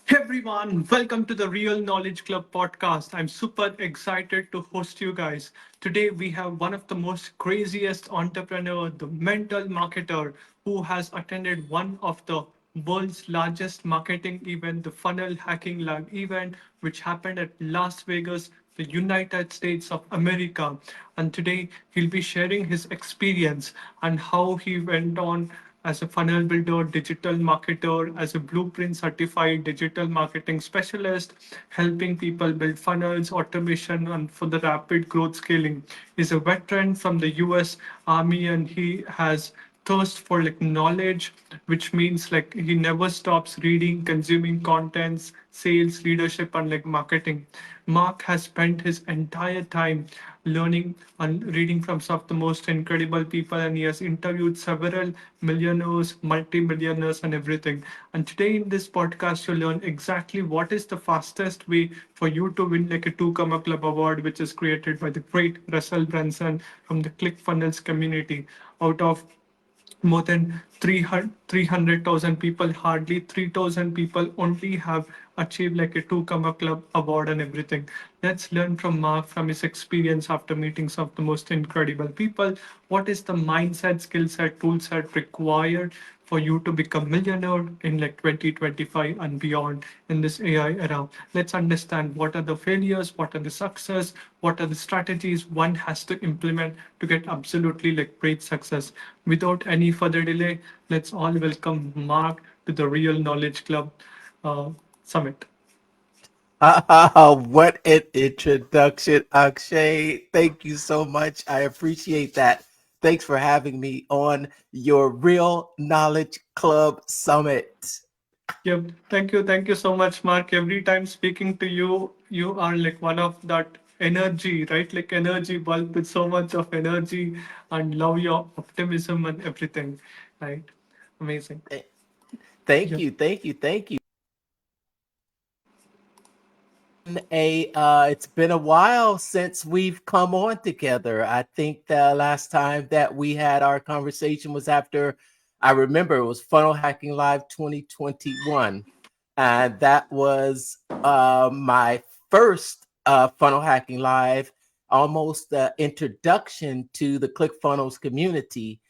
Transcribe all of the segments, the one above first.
Hey everyone, welcome to the Real Knowledge Club podcast. I'm super excited to host you guys. Today we have one of the most craziest entrepreneur, the mental marketer, who has attended one of the world's largest marketing event, the Funnel Hacking Live event, which happened at Las Vegas, the United States of America. And today he'll be sharing his experience and how he went on as a funnel builder, digital marketer, as a blueprint certified digital marketing specialist, helping people build funnels, automation, and for the rapid growth scaling. He's a veteran from the US Army and he has thirst for like knowledge, which means like he never stops reading, consuming contents, sales, leadership, and like marketing. Mark has spent his entire time learning and reading from some of the most incredible people, and he has interviewed several millionaires, multi-millionaires, and everything. And today in this podcast, you'll learn exactly what is the fastest way for you to win like a two-comma club award, which is created by the great Russell Brunson from the ClickFunnels community. Out of more than 300,000 people, hardly 3,000 people only have achieved like a two-comma club award and everything. Let's learn from Mark from his experience after meeting some of the most incredible people. What is the mindset, skill set, tool set required for you to become millionaire in like 2025 and beyond in this AI era? Let's understand what are the failures, what are the success, what are the strategies one has to implement to get absolutely like great success. Without any further delay, let's all welcome Mark to the Real Knowledge Club Summit. What an introduction, Akshay. Thank you so much. I appreciate that. Thanks for having me on your Real Knowledge Club Summit. Yep. Thank you so much, Mark. Every time speaking to you, you are like one of that energy, right? Like energy bulb with so much of energy and love your optimism and everything, right? Amazing. Thank Yep. you, thank you, thank you. It's been a while since we've come on together. I think the last time that we had our conversation was after, I remember it was Funnel Hacking Live 2021. And that was my first Funnel Hacking Live, almost the introduction to the ClickFunnels community.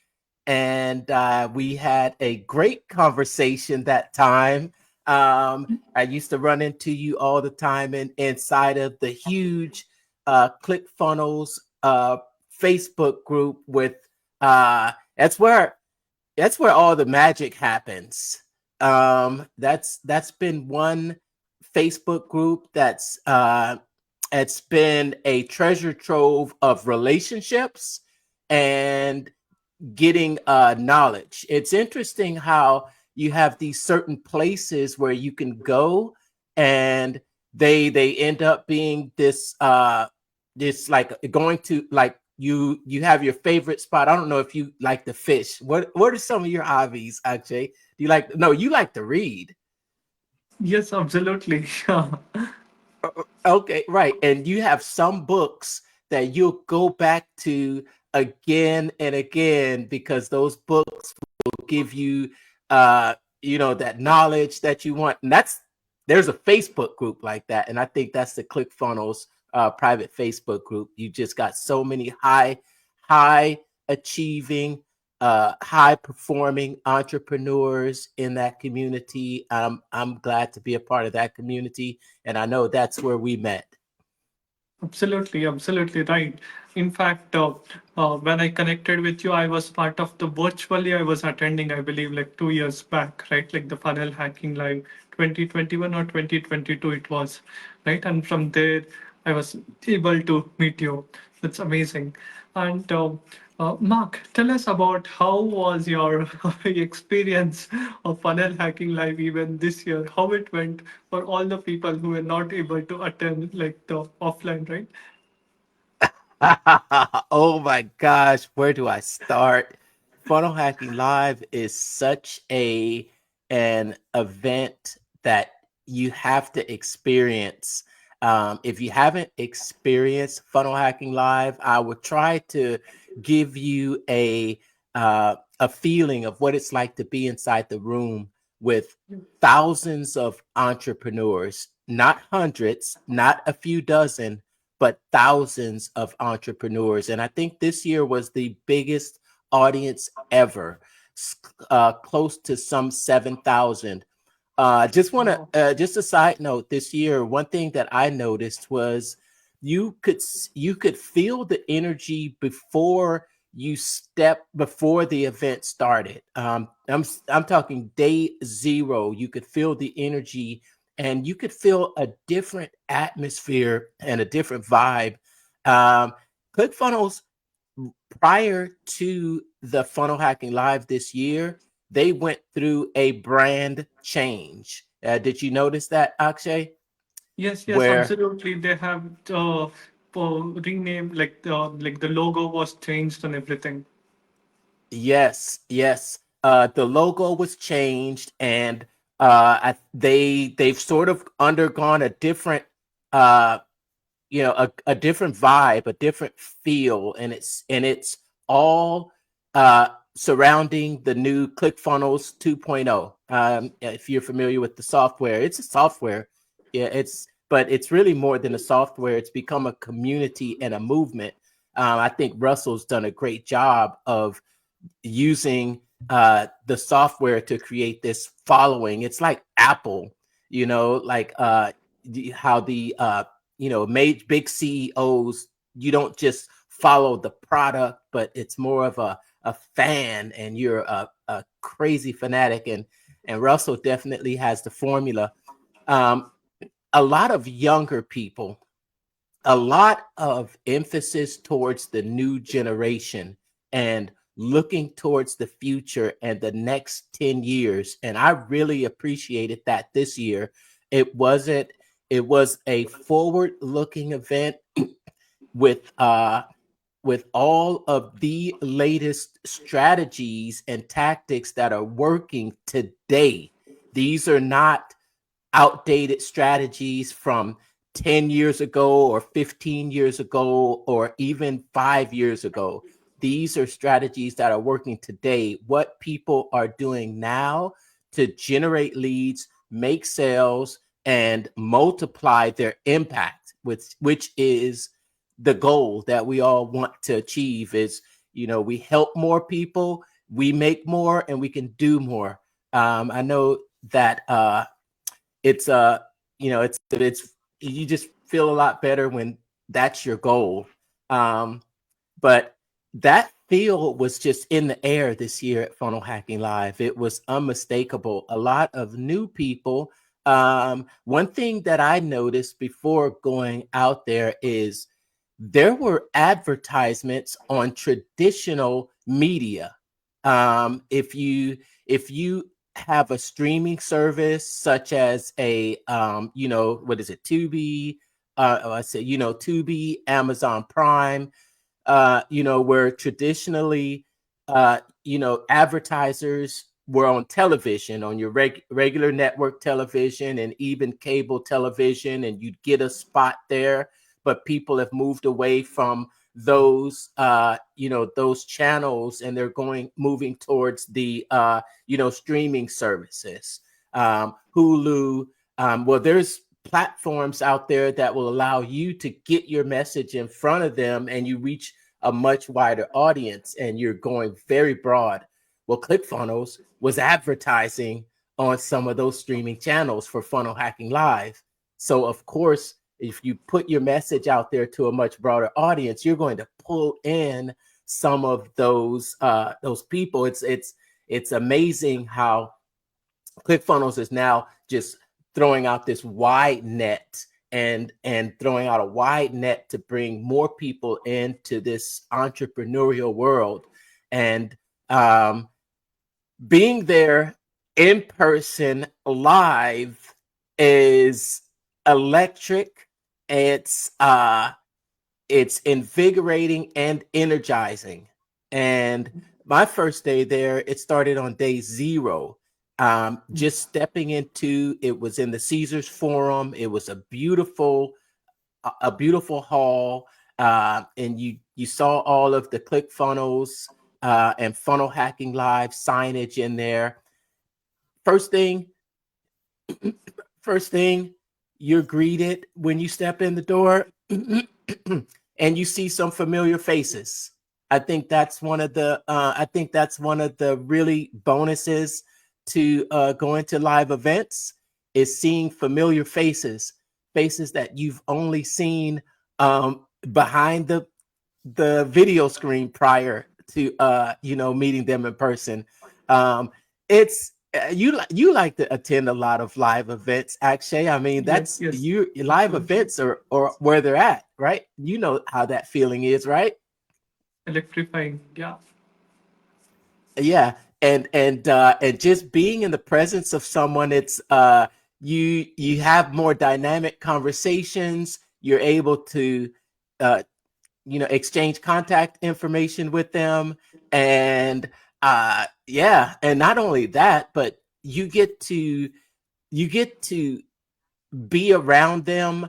And we had a great conversation that time. I used to run into you all the time inside of the huge ClickFunnels Facebook group with that's where all the magic happens. That's been one Facebook group that's it's been a treasure trove of relationships and getting knowledge. It's interesting how you have these certain places where you can go and they end up being this like going to like you have your favorite spot. I don't know if you like to fish. What are some of your hobbies, Akshay? Do you like no, you like to read. Yes, absolutely. Okay, right. And you have some books that you'll go back to again and again because those books will give you that knowledge that you want. And there's a Facebook group like that. And I think that's the ClickFunnels private Facebook group. You just got so many high achieving high performing entrepreneurs in that community. I'm glad to be a part of that community, and I know that's where we met. Absolutely, absolutely right. In fact, when I connected with you, I was part of the virtually I was attending, I believe, like 2 years back, right? Like the Funnel Hacking Live 2021 or 2022, it was, right? And from there, I was able to meet you. That's amazing. And Mark, tell us about how was your experience of Funnel Hacking Live even this year? How it went for all the people who were not able to attend like the offline, right? Oh my gosh, where do I start? Funnel Hacking Live is such a an event that you have to experience. If you haven't experienced Funnel Hacking Live, I would try to give you a feeling of what it's like to be inside the room with thousands of entrepreneurs, not hundreds, not a few dozen, but thousands of entrepreneurs. And I think this year was the biggest audience ever, close to some 7,000. Just want to Wow. just a side note. This year, one thing that I noticed was you could feel the energy before the event started. I'm talking day zero. You could feel the energy, and you could feel a different atmosphere and a different vibe. Um, ClickFunnels, prior to the Funnel Hacking Live this year, they went through a brand change. Did you notice that, Akshay? Yes, yes, Where absolutely. They have renamed, like the logo was changed and everything. Yes, yes. The logo was changed, and they've sort of undergone a different uh, a different vibe, a different feel, and it's all surrounding the new ClickFunnels 2.0. If you're familiar with the software, it's a software. Yeah, but it's really more than a software. It's become a community and a movement. I think Russell's done a great job of using the software to create this following. It's like Apple, like how the big CEOs, you don't just follow the product, but it's more of a fan, and you're a crazy fanatic. And Russell definitely has the formula. Um, a lot of younger people, a lot of emphasis towards the new generation and looking towards the future and the next 10 years. And I really appreciated that this year. It wasn't, it was a forward looking event with all of the latest strategies and tactics that are working today. These are not outdated strategies from 10 years ago or 15 years ago or even 5 years ago. These are strategies that are working today. What people are doing now to generate leads, make sales, and multiply their impact, which is the goal that we all want to achieve. Is, we help more people, we make more, and we can do more. I know that it's it's you just feel a lot better when that's your goal. But that feel was just in the air this year at Funnel Hacking Live. It was unmistakable. A lot of new people. One thing that I noticed before going out there is there were advertisements on traditional media. If you have a streaming service such as what is it, Tubi, I said, Tubi, Amazon Prime, where traditionally, advertisers were on television, on your regular network television and even cable television, and you'd get a spot there. But people have moved away from those channels, and they're moving towards the, streaming services, Hulu. Well, there's platforms out there that will allow you to get your message in front of them, and you reach a much wider audience, and you're going very broad. Well, ClickFunnels was advertising on some of those streaming channels for Funnel Hacking Live. So of course, if you put your message out there to a much broader audience, you're going to pull in some of those people. It's amazing how ClickFunnels is now just throwing out this wide net, and throwing out a wide net to bring more people into this entrepreneurial world. And being there in person live is electric. It's invigorating and energizing. And my first day there, it started on day zero. Just stepping into it, was in the Caesars Forum. It was a beautiful hall, and you saw all of the ClickFunnels and Funnel Hacking Live signage in there. first thing, first thing, you're greeted when you step in the door, and you see some familiar faces. I think that's one of the really bonuses to going to live events, is seeing familiar faces, faces that you've only seen behind the video screen prior to meeting them in person. It's you like to attend a lot of live events, Akshay. I mean, Yes, that's yes, you live absolutely. events or where they're at, right? You know how that feeling is, right? Electrifying. Yeah. Yeah, and just being in the presence of someone, it's you have more dynamic conversations. You're able to uh, exchange contact information with them, and yeah, and not only that, but you get to be around them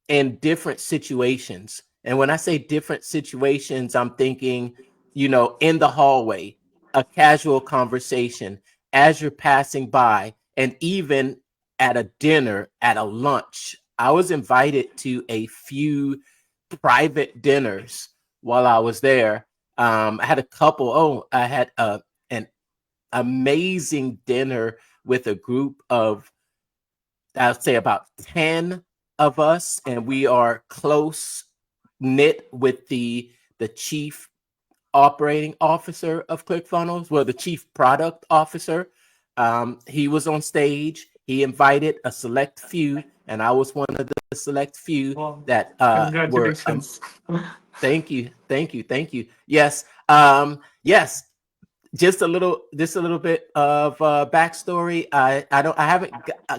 in different situations. And when I say different situations, I'm thinking, in the hallway, a casual conversation as you're passing by, and even at a dinner, at a lunch. I was invited to a few private dinners while I was there. I had a couple. Oh, I had an amazing dinner with a group of, I'd say, about 10 of us, and we are close knit with the chief operating officer of ClickFunnels, well, the chief product officer. He was on stage. He invited a select few, and I was one of the select few Wow. that were. Congratulations. Thank you, thank you, thank you. Yes, yes, just a little bit of backstory. I haven't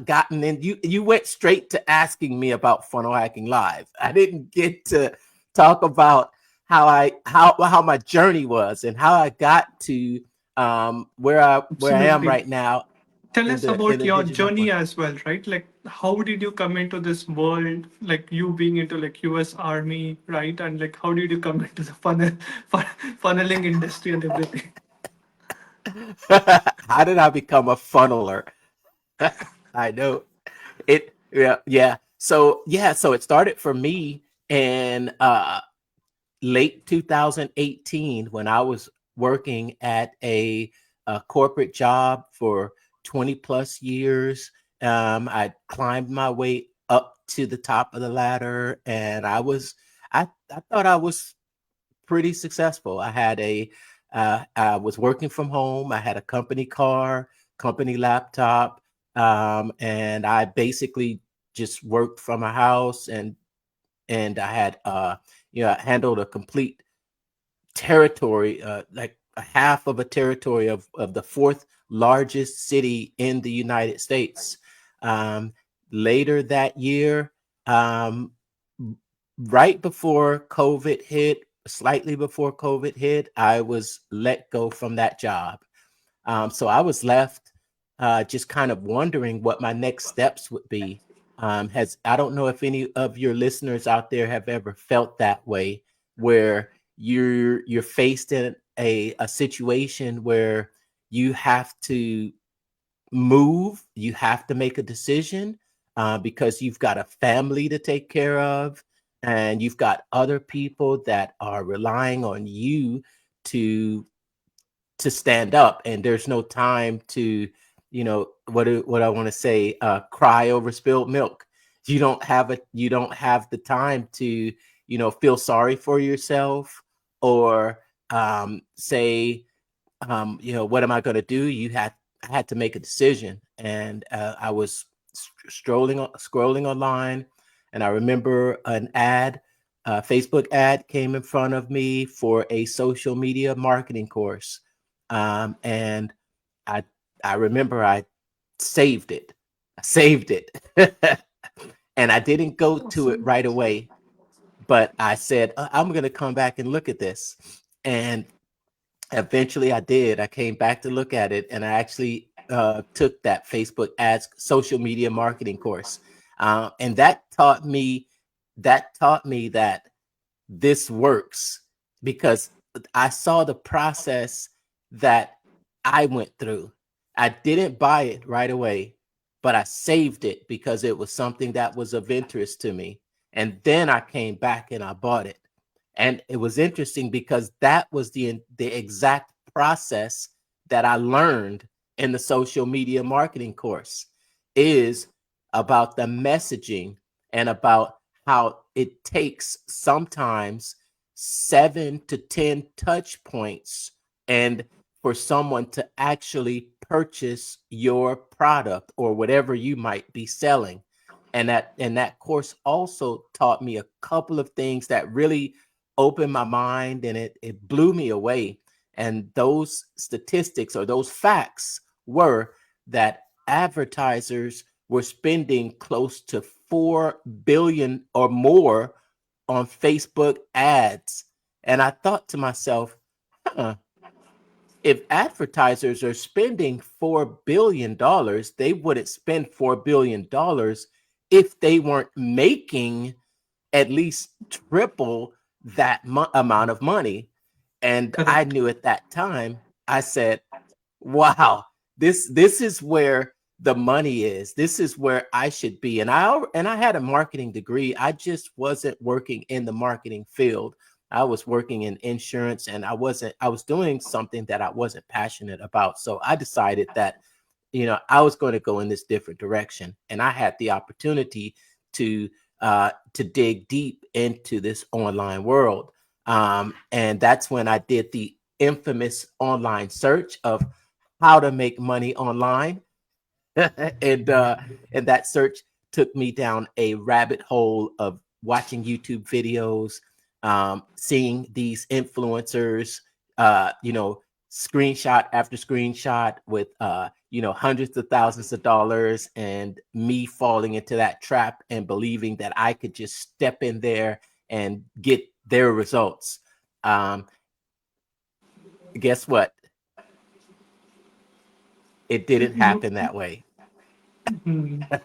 gotten in. You went straight to asking me about funnel hacking live. I didn't get to talk about how my journey was and how I got to where I am Absolutely. right now Tell in us the about your digital journey world. as well, right? Like, how did you come into this world? Like, you being into like U.S. Army, right? And like, how did you come into the funneling industry and everything? How did I become a funneler? I know it. Yeah, yeah. So it started for me in late 2018 when I was working at a corporate job for 20 plus years. I climbed my way up to the top of the ladder, and I thought I was pretty successful. I was working from home. I had a company car, company laptop, and I basically just worked from a house, and I had I handled a complete territory, like a half of a territory of the fourth largest city in the United States. Um, Later that year, um, right before COVID hit, slightly before COVID hit, I was let go from that job. So I was left just kind of wondering what my next steps would be. Has I don't know if any of your listeners out there have ever felt that way, where you're faced in a situation where you have to move, you have to make a decision because you've got a family to take care of, and you've got other people that are relying on you to stand up, and there's no time to what I want to say, cry over spilled milk. You don't have the time to feel sorry for yourself, or say, what am I going to do? I had to make a decision, and I was scrolling online, and I remember an ad, a Facebook ad came in front of me for a social media marketing course, and I I remember I saved it. I saved it, and I didn't go to it Awesome. right away, but I said, I'm going to come back and look at this," and eventually I did. I came back to look at it, and I actually took that Facebook ads social media marketing course, and that taught me that this works, because I saw the process that I went through. I didn't buy it right away, but I saved it because it was something that was of interest to me. And then I came back and I bought it. And it was interesting because that was the exact process that I learned in the social media marketing course, is about the messaging and about how it takes sometimes 7 to 10 touch points and for someone to actually purchase your product or whatever you might be selling. And that course also taught me a couple of things that really opened my mind, and it blew me away. And those statistics or those facts were that advertisers were spending close to 4 billion or more on Facebook ads. And I thought to myself, huh, if advertisers are spending $4 billion, they wouldn't spend $4 billion if they weren't making at least triple that amount of money. And I Correct. knew at that time, I said, wow, this is where the money is. This is where I should be. And I had a marketing degree. I just wasn't working in the marketing field. I was working in insurance, and I was doing something that I wasn't passionate about. So I decided that, I was going to go in this different direction. And I had the opportunity to to dig deep into this online world. And that's when I did the infamous online search of how to make money online. And that search took me down a rabbit hole of watching YouTube videos, seeing these influencers, screenshot after screenshot with hundreds of thousands of dollars, and me falling into that trap and believing that I could just step in there and get their results. Um, guess what? It didn't You, happen that way. mm,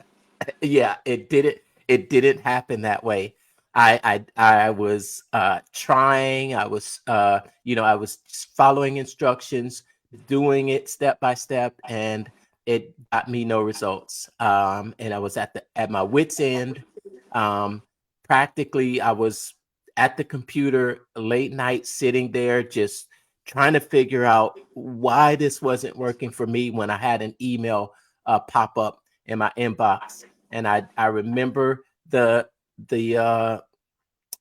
Yeah, it didn't happen that way. I was trying. I was following instructions, doing it step by step, and it got me no results. And I was at my wits end. um Practically, I was at the computer late night, sitting there just trying to figure out why this wasn't working for me, when I had an email pop up in my inbox. And I remember the uh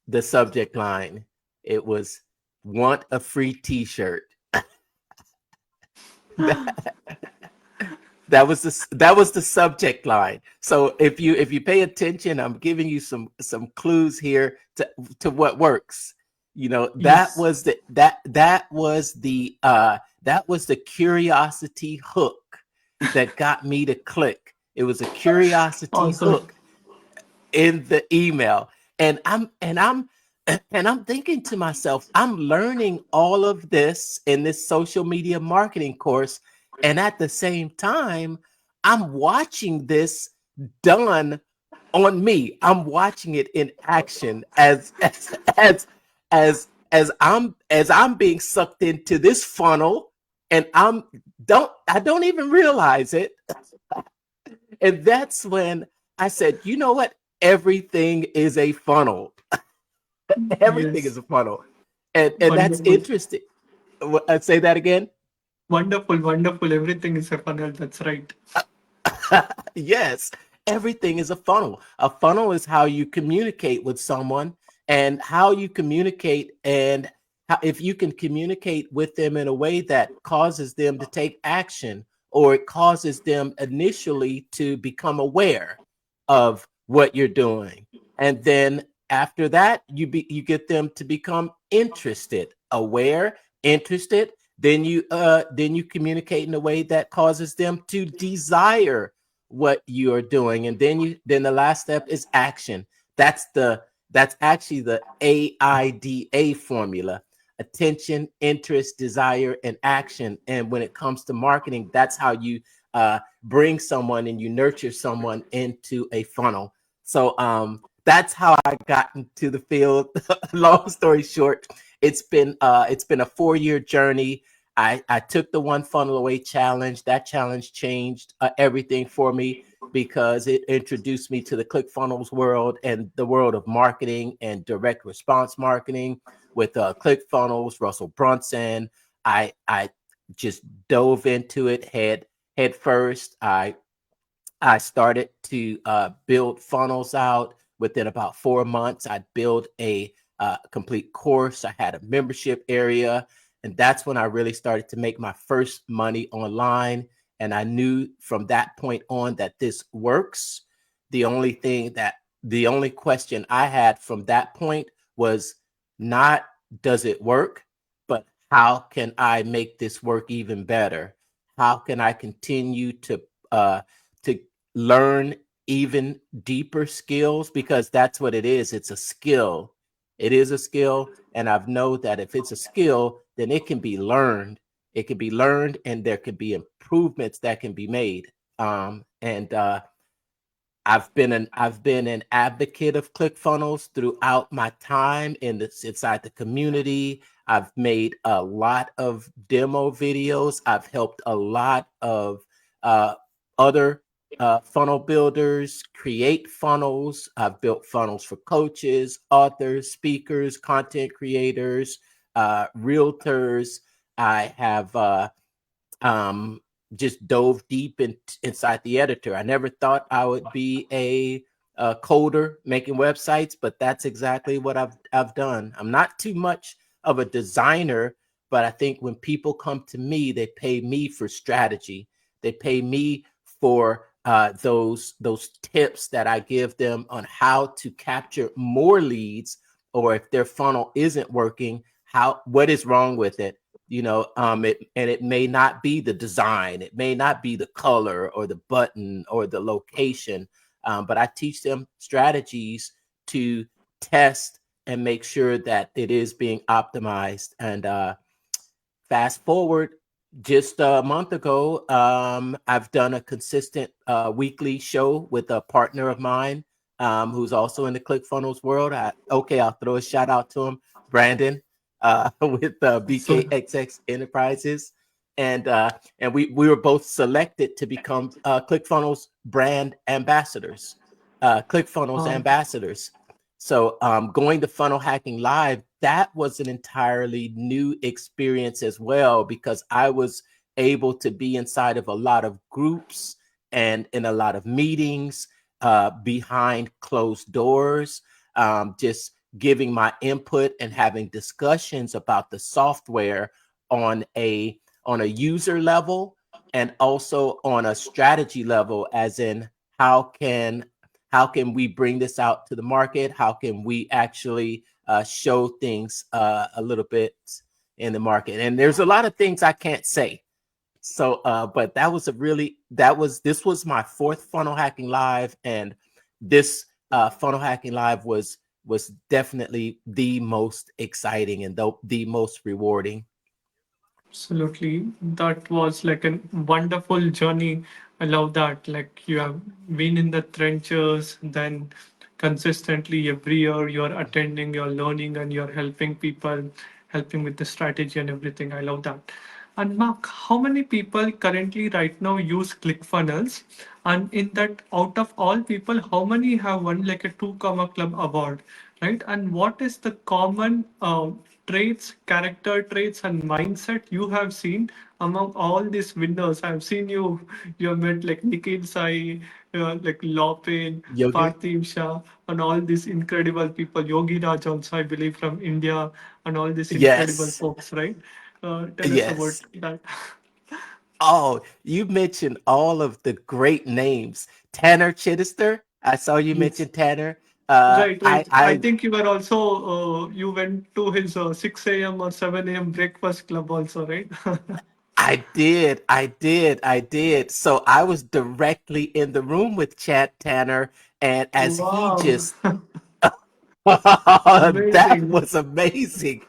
the subject line. It was, "Want a free t-shirt." That was the subject line. So if you pay attention, I'm giving you some clues here to what works. That yes. was the curiosity hook that got me to click. It was a curiosity Awesome. hook in the email. And I'm thinking to myself, I'm learning all of this in this social media marketing course, and at the same time, I'm watching this done on me. I'm watching it in action as I'm being sucked into this funnel, and I don't even realize it. And that's when I said, you know what? Everything is a funnel. Everything is Yes. a funnel. And that's Wonderful. interesting. I'd say that again. Wonderful. Wonderful. Everything is a funnel. That's right. Yes, everything is a funnel. A funnel is how you communicate with someone, and how you communicate, and if you can communicate with them in a way that causes them to take action, or it causes them initially to become aware of what you're doing. And then after that, you get them to become interested, aware, interested. Then you communicate in a way that causes them to desire what you are doing. And then the last step is action. That's actually the AIDA formula: attention, interest, desire, and action. And when it comes to marketing, that's how you bring someone and you nurture someone into a funnel. So that's how I got into the field. Long story short, it's been a 4-year journey. I took the one funnel away challenge. That challenge changed everything for me because it introduced me to the ClickFunnels world and the world of marketing and direct response marketing with ClickFunnels, Russell Brunson. I just dove into it head first. I started to build funnels out. Within about 4 months, I built a complete course. I had a membership area. And that's when I really started to make my first money online. And I knew from that point on that this works. The only thing that the only question I had from that point was not does it work, but how can I make this work even better? How can I continue to learn even deeper skills, because that's what it is. It's a skill. It is a skill. And I've known that if it's a skill, then it can be learned. It can be learned and there can be improvements that can be made. And I've been an advocate of ClickFunnels throughout my time inside the community. I've made a lot of demo videos. I've helped a lot of uh, other funnel builders create funnels. I've built funnels for coaches, authors, speakers, content creators, realtors. I have um, just dove deep inside the editor. I never thought I would be a coder making websites, but that's exactly what I've done. I'm not too much of a designer, but I think when people come to me, they pay me for strategy. They pay me for those tips that I give them on how to capture more leads, or if their funnel isn't working, what is wrong with it. It may not be the design, it may not be the color or the button or the location, but I teach them strategies to test and make sure that it is being optimized. And fast forward just a month ago, I've done a consistent weekly show with a partner of mine, who's also in the ClickFunnels world. I'll throw a shout out to him, Brandon, with So, BKXX Enterprises. And we were both selected to become ClickFunnels brand ambassadors, ClickFunnels wow. ambassadors. So going to Funnel Hacking Live, that was an entirely new experience as well, because I was able to be inside of a lot of groups and in a lot of meetings behind closed doors, just giving my input and having discussions about the software on a user level and also on a strategy level, as in how can how can we bring this out to the market? How can we actually show things a little bit in the market? And there's a lot of things I can't say. So, but this was my fourth Funnel Hacking Live, and this Funnel Hacking Live was definitely the most exciting and the most rewarding. Absolutely. That was like a wonderful journey. I love that. Like you have been in the trenches, then consistently every year you're attending, you're learning, and you're helping people, helping with the strategy and everything. I love that. And Mark, how many people currently right now use ClickFunnels? And in that, out of all people, how many have won like a two comma club award, right? And what is the common traits, character traits, and mindset you have seen among all these winners? I've seen you have met like Nikhil Sai, like Lopin, Yogi? Parthiv Shah, and all these incredible people. Yogi Raj also, I believe, from India, and all these incredible Yes. folks, right? Tell us about Yes. that. Oh, you mentioned all of the great names. Tanner Chittister. I saw you Yes. mention Tanner. Right, right. I I think you were also you went to his 6 a.m. or 7 a.m. breakfast club also, right? I did. So I was directly in the room with Chad Tanner, and as he Wow, just that amazing. was amazing.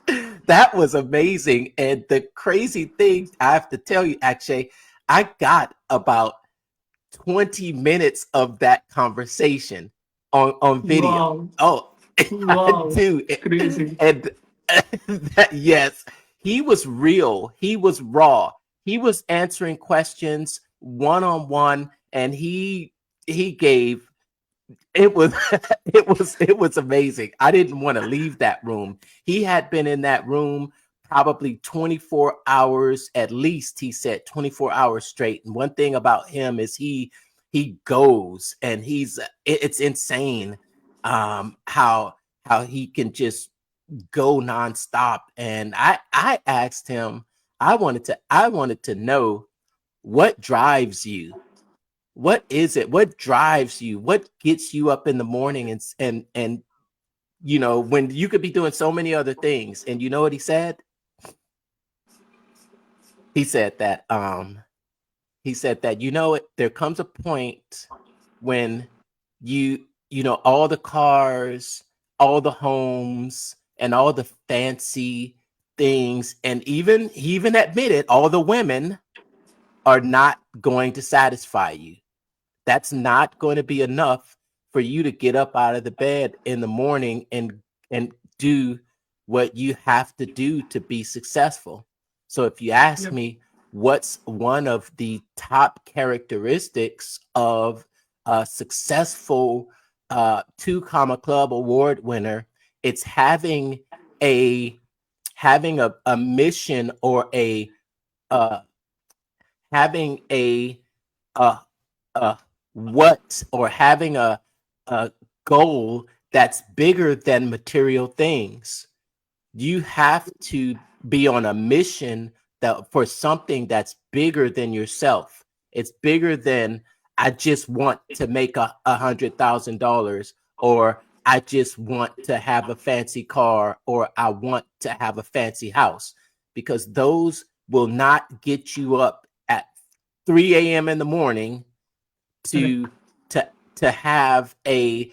That was amazing. And the crazy thing I have to tell you, Akshay, I got about 20 minutes of that conversation on video. Wow, Oh, I wow, do. crazy. And yes, he was real. He was raw. He was answering questions one on one, and he gave it was it was amazing. I didn't want to leave that room. He had been in that room probably 24 hours at least. He said 24 hours straight. And one thing about him is he goes, and it's insane how he can just go nonstop. And I asked him, I wanted to know, what drives you? What is it? What drives you? What gets you up in the morning? And when you could be doing so many other things. And you know what he said? He said that there comes a point when all the cars, all the homes, and all the fancy things, and even he even admitted all the women are not going to satisfy you. That's not going to be enough for you to get up out of the bed in the morning and do what you have to do to be successful. So if you ask Yep. me, what's one of the top characteristics of a successful two comma club award winner, it's a having a mission, or uh, having a uh, what or having a goal that's bigger than material things. You have to be on a mission that for something that's bigger than yourself. It's bigger than, I just want to make $100,000, or I just want to have a fancy car, or I want to have a fancy house, because those will not get you up at 3 a.m. in the morning Correct. to to have a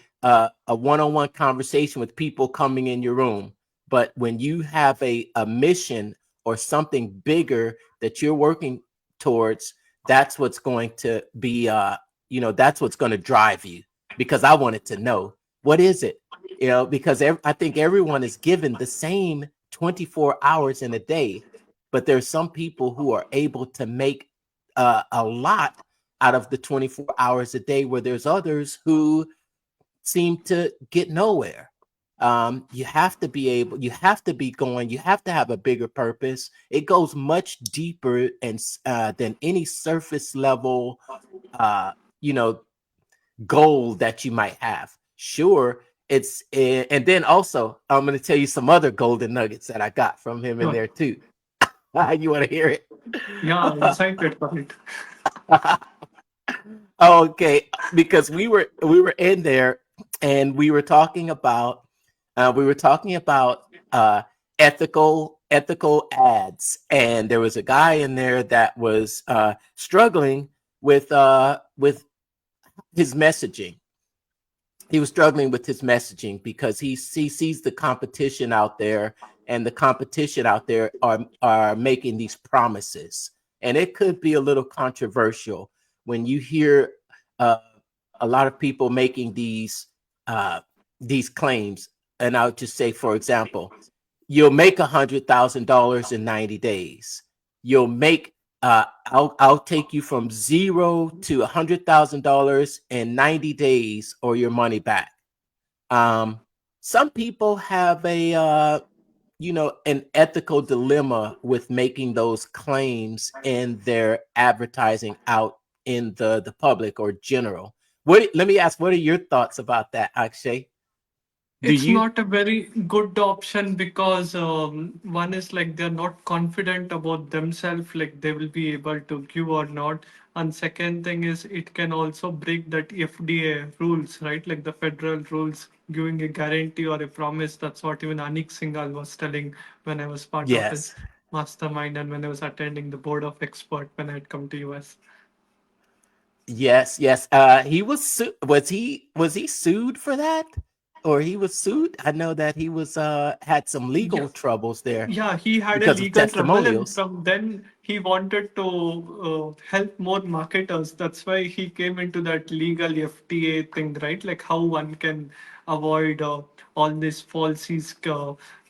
one-on-one conversation with people coming in your room. But when you have a mission or something bigger that you're working towards, that's what's going to be that's what's going to drive you. Because I wanted to know, what is it? Because I think everyone is given the same 24 hours in a day, but there's some people who are able to make a lot out of the 24 hours a day, where there's others who seem to get nowhere. You have to be going, you have to have a bigger purpose. It goes much deeper and than any surface level, uh, you know, goal that you might have. Sure, and then also I'm going to tell you some other golden nuggets that I got from him in Sure. there too. You want to hear it? Yeah, I'm excited for it. Okay, because we were in there, and we were talking about ethical ads, and there was a guy in there that was struggling with his messaging. He was struggling with his messaging because he sees the competition out there, and the competition out there are making these promises, and it could be a little controversial when you hear uh, a lot of people making uh, these claims. And I'll just say, for example, you'll make $100,000 in 90 days. You'll make I'll take you from zero to $100,000 in 90 days, or your money back. Um, some people have an ethical dilemma with making those claims in their advertising out in the public or general. Let me ask, what are your thoughts about that, Akshay? Do It's you? not a very good option because one is like they're not confident about themselves, like they will be able to give or not. And second thing is it can also break that FDA rules, right? Like the federal rules giving a guarantee or a promise. That's what even Anik Singhal was telling when I was part of his Yes. mastermind and when I was attending the board of expert when I had come to US. Yes, yes. He was was he sued for that, or he was sued? I know that he was had some Yeah. legal troubles there Yeah, he had a because of legal trouble, and testimonials. from then he wanted to help more marketers. That's why he came into that legal FTA thing, right? Like how one can avoid all these falsies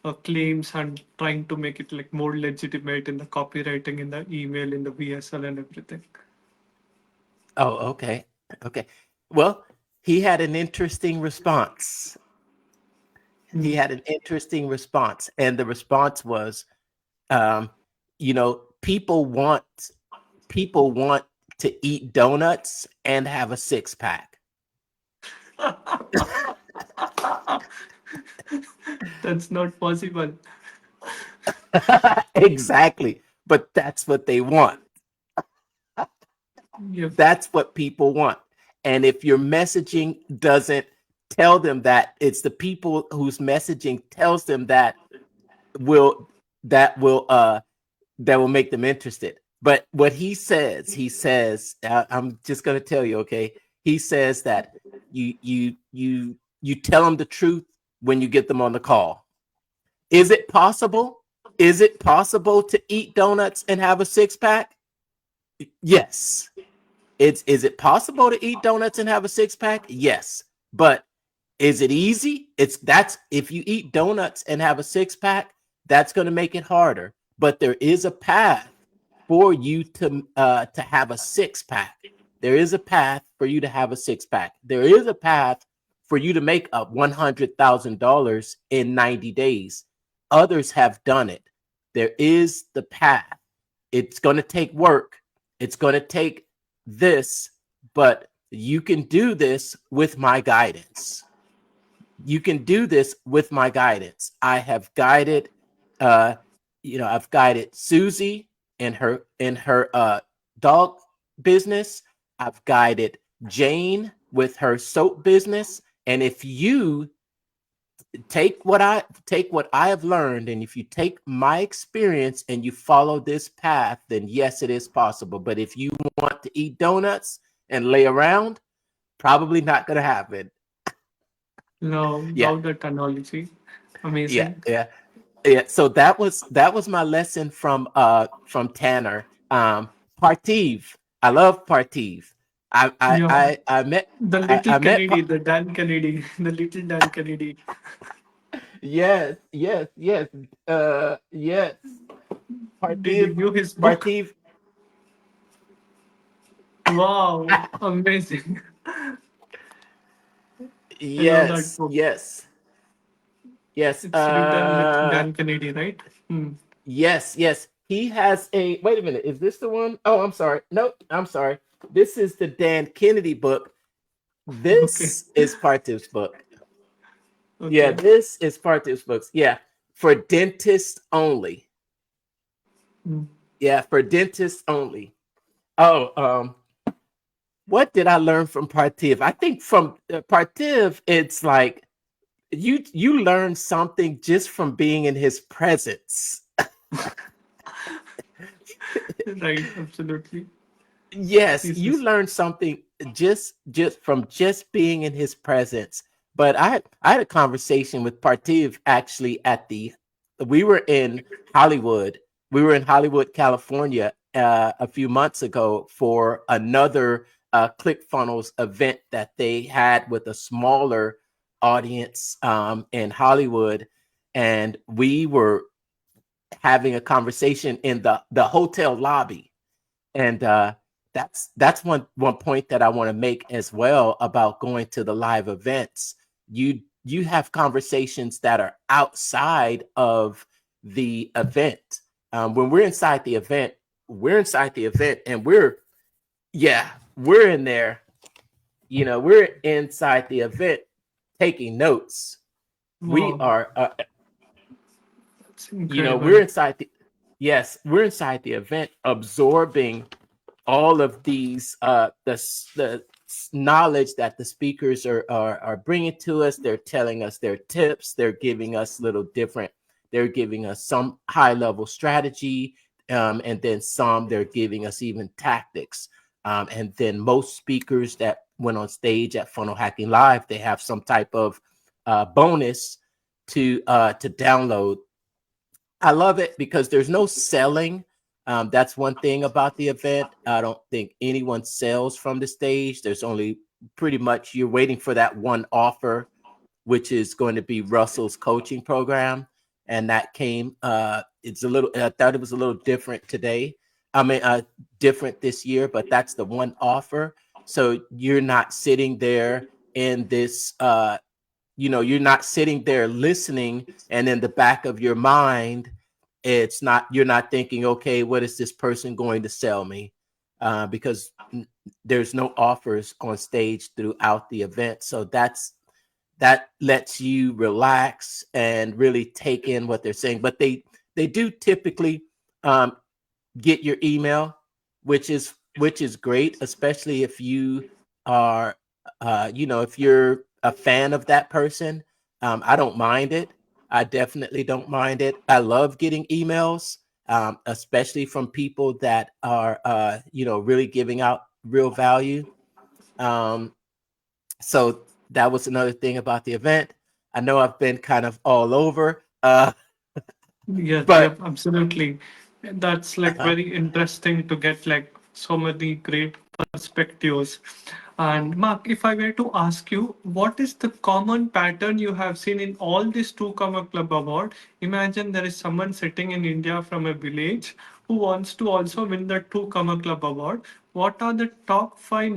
claims and trying to make it like more legitimate in the copywriting, in the email, in the VSL and everything. Oh, okay. Okay. Well, he had an interesting response. He Mm. had an interesting response. And the response was, um, you know, people want to eat donuts and have a six pack. That's not possible. Exactly. But that's what they want. Yep. That's what people want. And if your messaging doesn't tell them that, it's the people whose messaging tells them will that will that will make them interested. But what he says, I'm just going to tell you, okay? He says that you tell them the truth when you get them on the call. Is it possible? Is it possible to eat donuts and have a six pack? Yes. Is it possible to eat donuts and have a six pack? Yes. But is it easy? That's if you eat donuts and have a six pack, that's going to make it harder. But there is a path for you to have a six pack. There is a path for you to have a six pack. There is a path for you to make up $100,000 in 90 days. Others have done it. There is the path. It's going to take work. It's going to take this, but you can do this with my guidance. You can do this with my guidance. I have guided, uh, I've guided Susie in her dog business. I've guided Jane with her soap business. And if you take what I have learned, and if you take my experience and you follow this path, then yes, it is possible. But if you want to eat donuts and lay around, probably not going to happen. Yeah, Love that analogy. yeah, Amazing. yeah, yeah. So that was my lesson from Tanner. Partiv, I love Partiv. I I Yeah. I, I met The I, little I met Kennedy, the Dan Kennedy, the little Dan Kennedy. yes, yes, yes, yes. Did you Partiv, view his book? Partiv. Wow, amazing. I love that Yes, book. yes, yes. It's written with Dan Kennedy, right? Hmm. Yes, yes. He has a. Wait a minute. Is this the one? Oh, I'm sorry. Nope. I'm sorry. This is the Dan Kennedy book. Okay. This is Partiv's book. Yeah, Okay. this is Partiv's books. Yeah, for dentists only. Hmm. Yeah, for dentists only. Oh, what did I learn from Partiv? I think from Partiv, it's like you learn something just from being in his presence. Right, absolutely. Yes, This you is learn something just from just being in his presence. But I had a conversation with Partiv actually at the we were in Hollywood. We were in Hollywood, California, a few months ago for another ClickFunnels event that they had with a smaller audience in Hollywood, and we were having a conversation in the hotel lobby. And that's one point that I want to make as well about going to the live events. You have conversations that are outside of the event. When we're inside the event, and we're in there. We're inside the event taking notes. We wow. are, It's incredible. we're inside the yes, we're inside the event absorbing all of these the knowledge that the speakers are bringing to us. They're telling us their tips. They're giving us little different. They're giving us some high level strategy, and then some they're giving us even tactics. And then most speakers that went on stage at Funnel Hacking Live, they have some type of bonus to download. I love it because there's no selling. That's one thing about the event. I don't think anyone sells from the stage. There's only pretty much you're waiting for that one offer, which is going to be Russell's coaching program. and that came. It's a little. I thought it was a little different today. I mean, different this year, but that's the one offer. So you're not sitting there in this. You're not sitting there listening, and in the back of your mind, it's not. You're not thinking, okay, what is this person going to sell me? Because there's no offers on stage throughout the event. So that lets you relax and really take in what they're saying. But they do typically um, get your email, which is great, especially if you are, if you're a fan of that person. I don't mind it. I definitely don't mind it. I love getting emails, especially from people that are, really giving out real value. Um, so that was another thing about the event. I know I've been kind of all over, Yes, but yep, absolutely. That's like uh, very interesting to get like so many great perspectives. And Mark, if I were to ask you, what is the common pattern you have seen in all these two Comma Club award? Imagine there is someone sitting in India from a village who wants to also win the two Comma Club award. What are the top five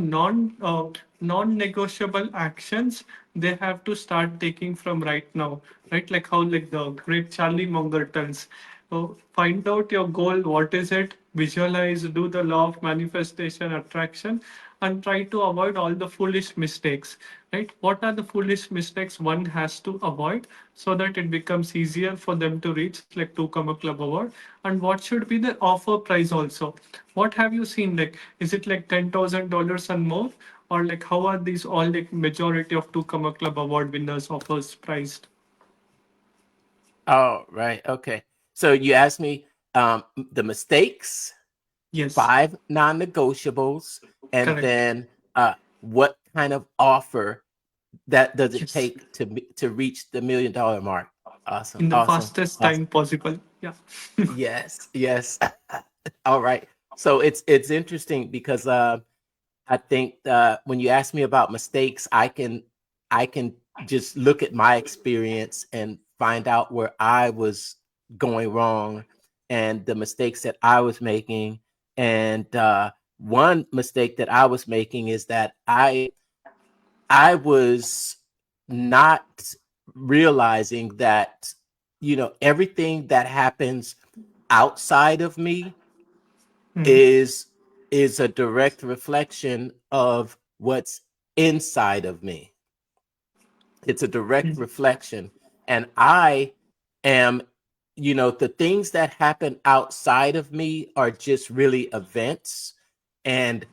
non-negotiable actions they have to start taking from right now? Right, like how like the great Charlie Munger tells. So find out your goal, what is it, visualize, do the law of manifestation, attraction, and try to avoid all the foolish mistakes. Right? What are the foolish mistakes one has to avoid so that it becomes easier for them to reach like two comma club award? And what should be the offer price also? What have you seen? Like, is it like $10,000 and more? Or like how are these all like majority of two comma club award winners offers priced? oh, right, okay. So you asked me the mistakes, Yes, five non-negotiables, and correct. then what kind of offer that does it Yes, take to reach the $1 million mark? Awesome, in the awesome, fastest awesome. time possible. Yeah. Yes, yes. All right. So it's interesting because I think when you ask me about mistakes, I can just look at my experience and find out where I was going wrong and the mistakes that I was making. And one mistake that I was making is that I was not realizing that everything that happens outside of me Hmm. is is a direct reflection of what's inside of me. It's a direct Hmm. reflection. And I am, the things that happen outside of me are just really events. And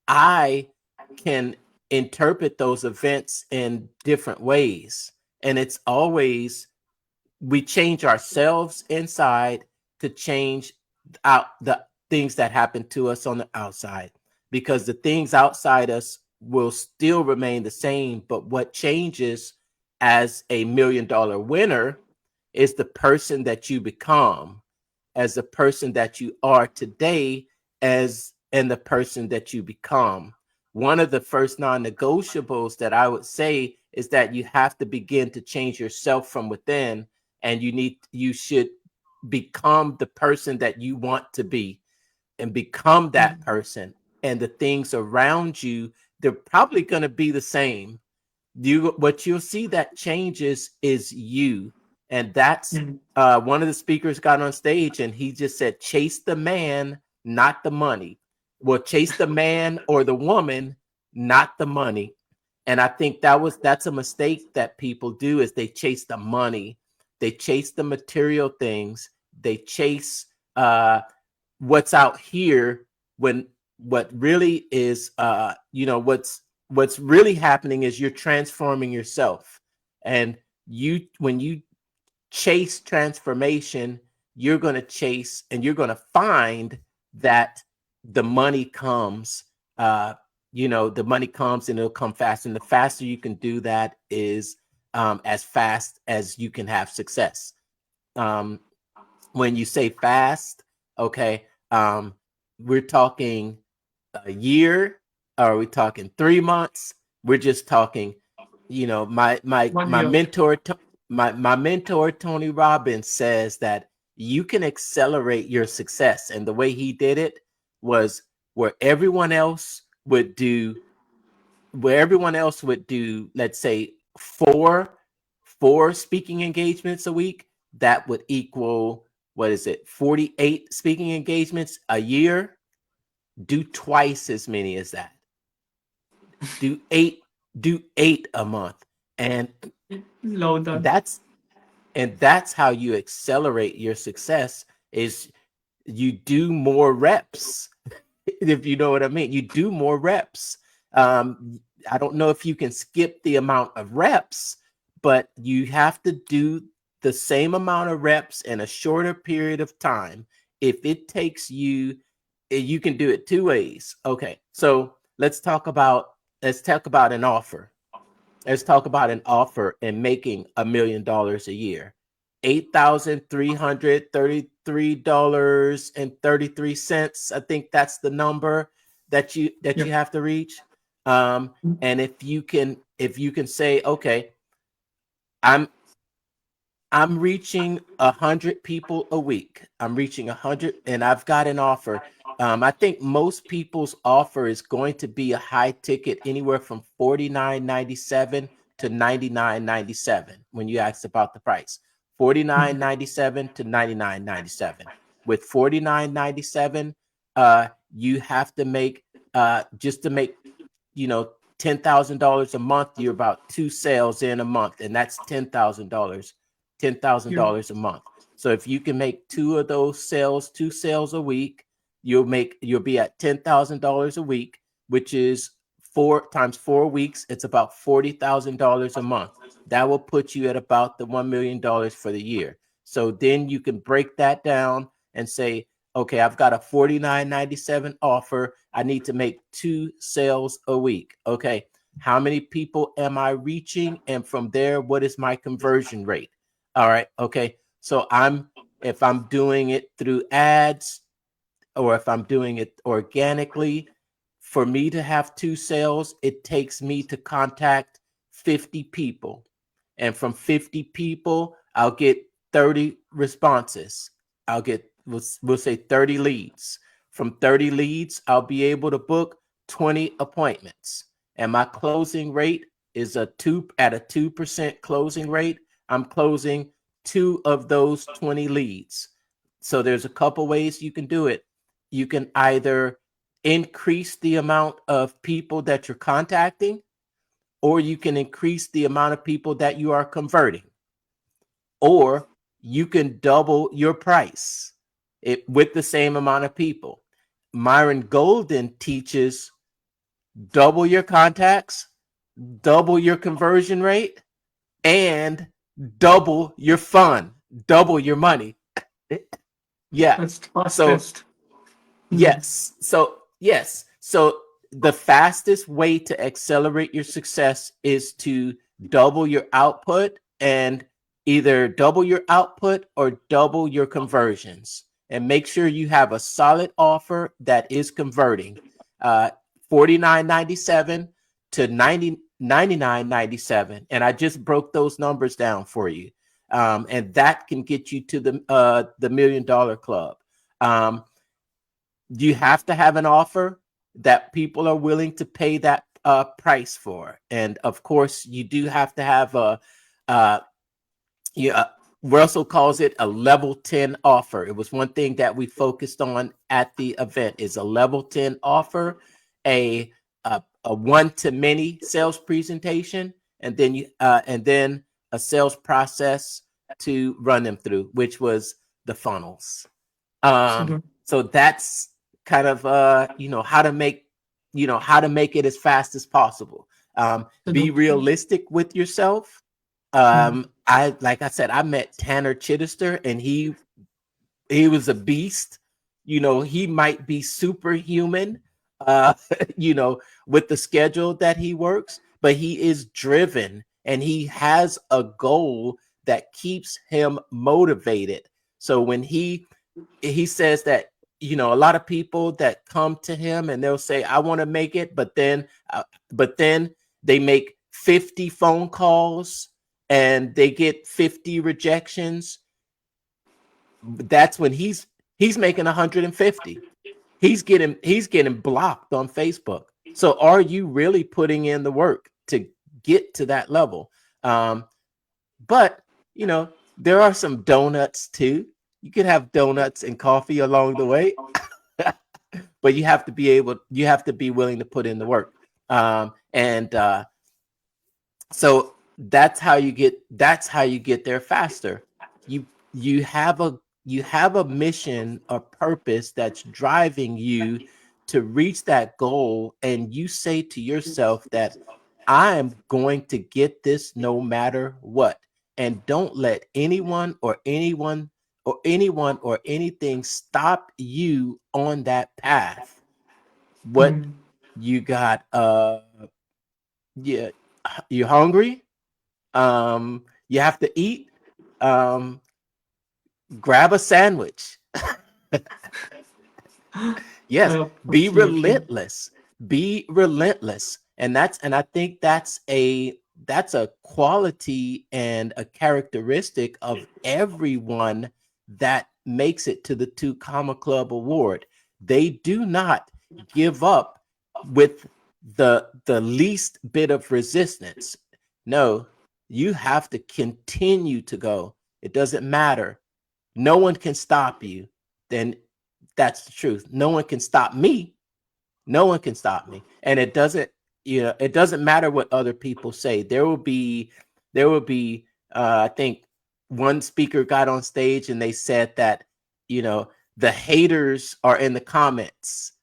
I can interpret those events in different ways. And it's always we change ourselves inside to change out the things that happen to us on the outside, because the things outside us will still remain the same, but what changes as a $1 million winner is the person that you become, as the person that you are today, as and the person that you become. One of the first non-negotiables that I would say is that you have to begin to change yourself from within, and you should become the person that you want to be and become that Hmm. person. And the things around you, they're probably going to be the same. What you'll see that changes is you. And that's Hmm. one of the speakers got on stage and he just said, chase the man, not the money. Well, chase the man or the woman, not the money. And I think that's a mistake that people do, is they chase the money, they chase the material things, they chase what's out here, when what really is what's really happening is you're transforming yourself. And when you chase transformation, you're going to chase and you're going to find that the money comes. The money comes and it'll come fast. And the faster you can do that is as fast as you can have success. Um, when you say fast, okay, we're talking a year, or are we talking 3 months? We're just talking, my One my year. mentor. my mentor Tony Robbins says that you can accelerate your success, and the way he did it was where everyone else would do let's say four speaking engagements a week. That would equal, what is it, 48 speaking engagements a year. Do twice as many as that. Do eight a month. And Love that. that's that's how you accelerate your success, is you do more reps. If you know what I mean, you do more reps. I don't know if you can skip the amount of reps, but you have to do the same amount of reps in a shorter period of time. If it takes you, you can do it two ways. Okay, so let's talk about an offer. Let's talk about an offer and making $1 million a year. $8,333.33. I think that's the number that you Yep. have to reach. And if you can say, okay, I'm I'm reaching 100 people a week. I'm reaching 100, and I've got an offer. I think most people's offer is going to be a high ticket, anywhere from 49.97 to 99.97. When you ask about the price, 49.97 to 99.97. With 49.97, you have to make, just to make, $10,000 a month. You're about two sales in a month, and that's $10,000. ten thousand Yep. dollars a month. So if you can make two sales a week, you'll be at $10,000 a week, which is 4 times 4 weeks. It's about $40,000 a month. That will put you at about the $1 million for the year. So then you can break that down and say, okay, I've got a 49.97 offer. I need to make two sales a week. Okay, how many people am I reaching? And from there, what is my conversion rate? All right. Okay. So if I'm doing it through ads, or if I'm doing it organically, for me to have two sales, it takes me to contact 50 people. And from 50 people, I'll get 30 responses. We'll say 30 leads. From 30 leads, I'll be able to book 20 appointments. And my closing rate is at a 2% closing rate. I'm closing two of those 20 leads. So there's a couple ways you can do it. You can either increase the amount of people that you're contacting, or you can increase the amount of people that you are converting, or you can double your price with the same amount of people. Myron Golden teaches double your contacts, double your conversion rate, and double your fun, double your money. Yeah. That's the So fastest. Hmm. yes. So the fastest way to accelerate your success is to double your output, and either double your output or double your conversions, and make sure you have a solid offer that is converting. uh 49.97 to 99.97, and I just broke those numbers down for you. And that can get you to the $1 million club. um you have to have an offer that people are willing to pay that price for. And of course, you do have to have uh, yeah, Russell calls it a level 10 offer. It was one thing that we focused on at the event, is a level 10 offer, a a one to many sales presentation, and then a sales process to run them through, which was the funnels. So, So that's kind of how to make it as fast as possible. Be realistic with yourself. I Like I said, I met Tanner Chittister, and he was a beast. He might be superhuman, uh, you know, with the schedule that he works, but he is driven, and he has a goal that keeps him motivated. So when he says that, a lot of people that come to him and they'll say, I want to make it, but then they make 50 phone calls, and they get 50 rejections, that's when he's making 150. He's getting blocked on Facebook. So are you really putting in the work to get to that level? But there are some donuts too. You could have donuts and coffee along the way, but you have to be willing to put in the work. And So that's how you get there faster. You have a mission, a purpose that's driving you to reach that goal, and you say to yourself that I am going to get this no matter what. And don't let anyone or anything stop you on that path. What Hmm. you got? Yeah, you're hungry. You have to eat. Um, Grab a sandwich. Yes, be Absolutely. relentless. Be relentless. And I think that's a quality and a characteristic of everyone that makes it to the Two Comma Club Award. They do not give up with the least bit of resistance. No, you have to continue to go. It doesn't matter. No one can stop you. Then that's the truth. No one can stop me. No one can stop me. And it doesn't matter what other people say. I think one speaker got on stage and they said that, you know, the haters are in the comments.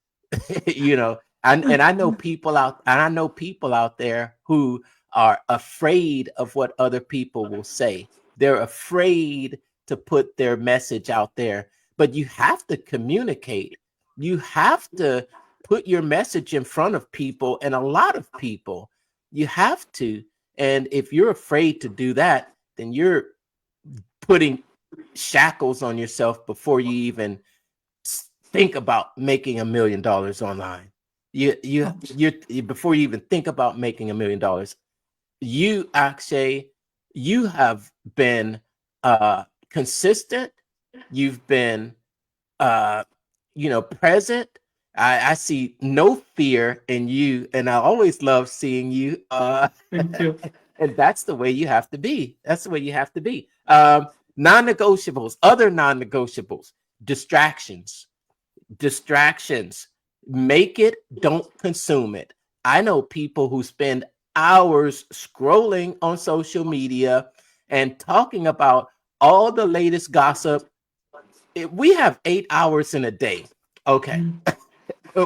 you know, and I know people out there who are afraid of what other people will say. They're afraid to put their message out there, but you have to communicate. You have to put your message in front of people, and a lot of people. You have to. And if you're afraid to do that, then you're putting shackles on yourself before you even think about making $1 million online. You before you even think about making $1 million. You Akshay, you have been consistent. You've been uh present. I see no fear in you, and I always love seeing you. Thank you. And that's the way you have to be. That's the way you have to be. Non-negotiables, other non-negotiables, distractions. Distractions. Make it, don't consume it. I know people who spend hours scrolling on social media and talking about all the latest gossip. We have 8 hours in a day. Okay. Hmm.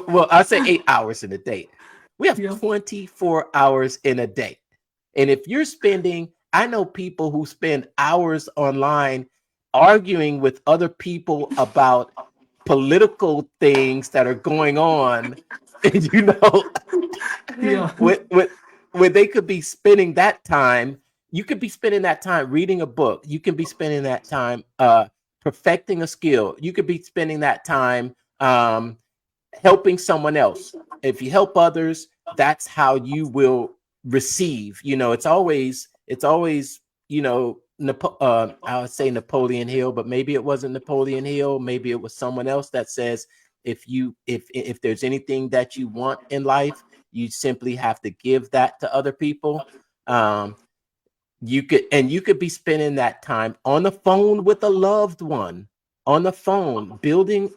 Well, I say 8 hours in a day. We have Yeah. 24 hours in a day. And if you're spending, I know people who spend hours online arguing with other people about political things that are going on, you know, Yeah. with where they could be spending that time. You could be spending that time reading a book. You can be spending that time perfecting a skill. You could be spending that time helping someone else. If you help others, that's how you will receive. It's always I would say Napoleon Hill, but maybe it wasn't Napoleon Hill. Maybe it was someone else that says if there's anything that you want in life, you simply have to give that to other people. Um, you could be spending that time on the phone with a loved one, on the phone building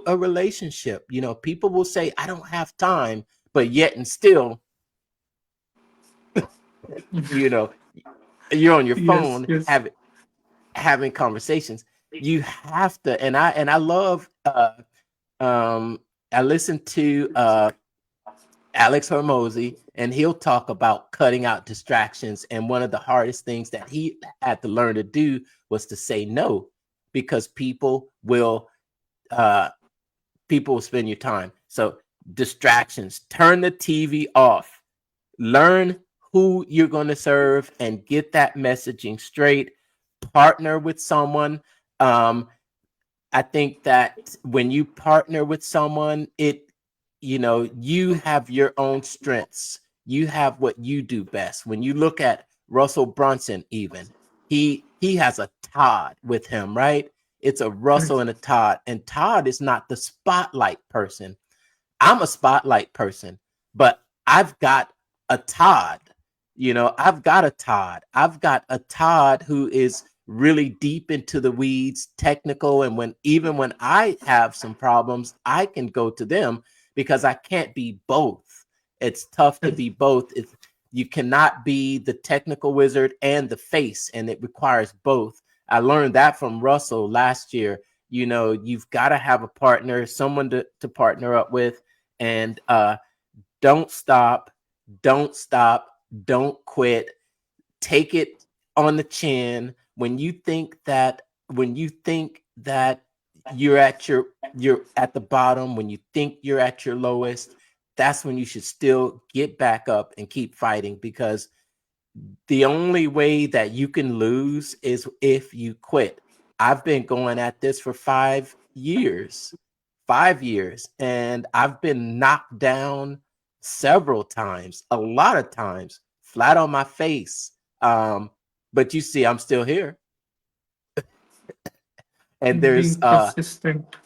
a relationship. People will say I don't have time, but yet and still, you know you're on your Yes. phone Yes. having conversations. You have to. And I love I listen to Alex Hormozy, and he'll talk about cutting out distractions. And one of the hardest things that he had to learn to do was to say no, because uh, people will spend your time. So distractions, turn the TV off, learn who you're going to serve, and get that messaging straight. Partner with someone. Um, I think that when you partner with someone, you have your own strengths. You have what you do best. When you look at Russell Brunson, even he has a Todd with him, right? It's a Russell and a Todd, and Todd is not the spotlight person. I'm a spotlight person, but I've got a Todd. I've got a Todd. I've got a Todd who is really deep into the weeds, technical. And when I have some problems, I can go to them because I can't be both. It's tough to Yes, be both. You cannot be the technical wizard and the face, and it requires both. I learned that from Russell last year. You've got to have a partner, someone to partner up with, and don't stop, don't stop, don't quit. Take it on the chin. When you think that you're at the bottom, when you think you're at your lowest, that's when you should still get back up and keep fighting, because the only way that you can lose is if you quit. I've been going at this for 5 years, 5 years, and I've been knocked down several times, a lot of times, flat on my face. But you see, I'm still here. And there's being persistent.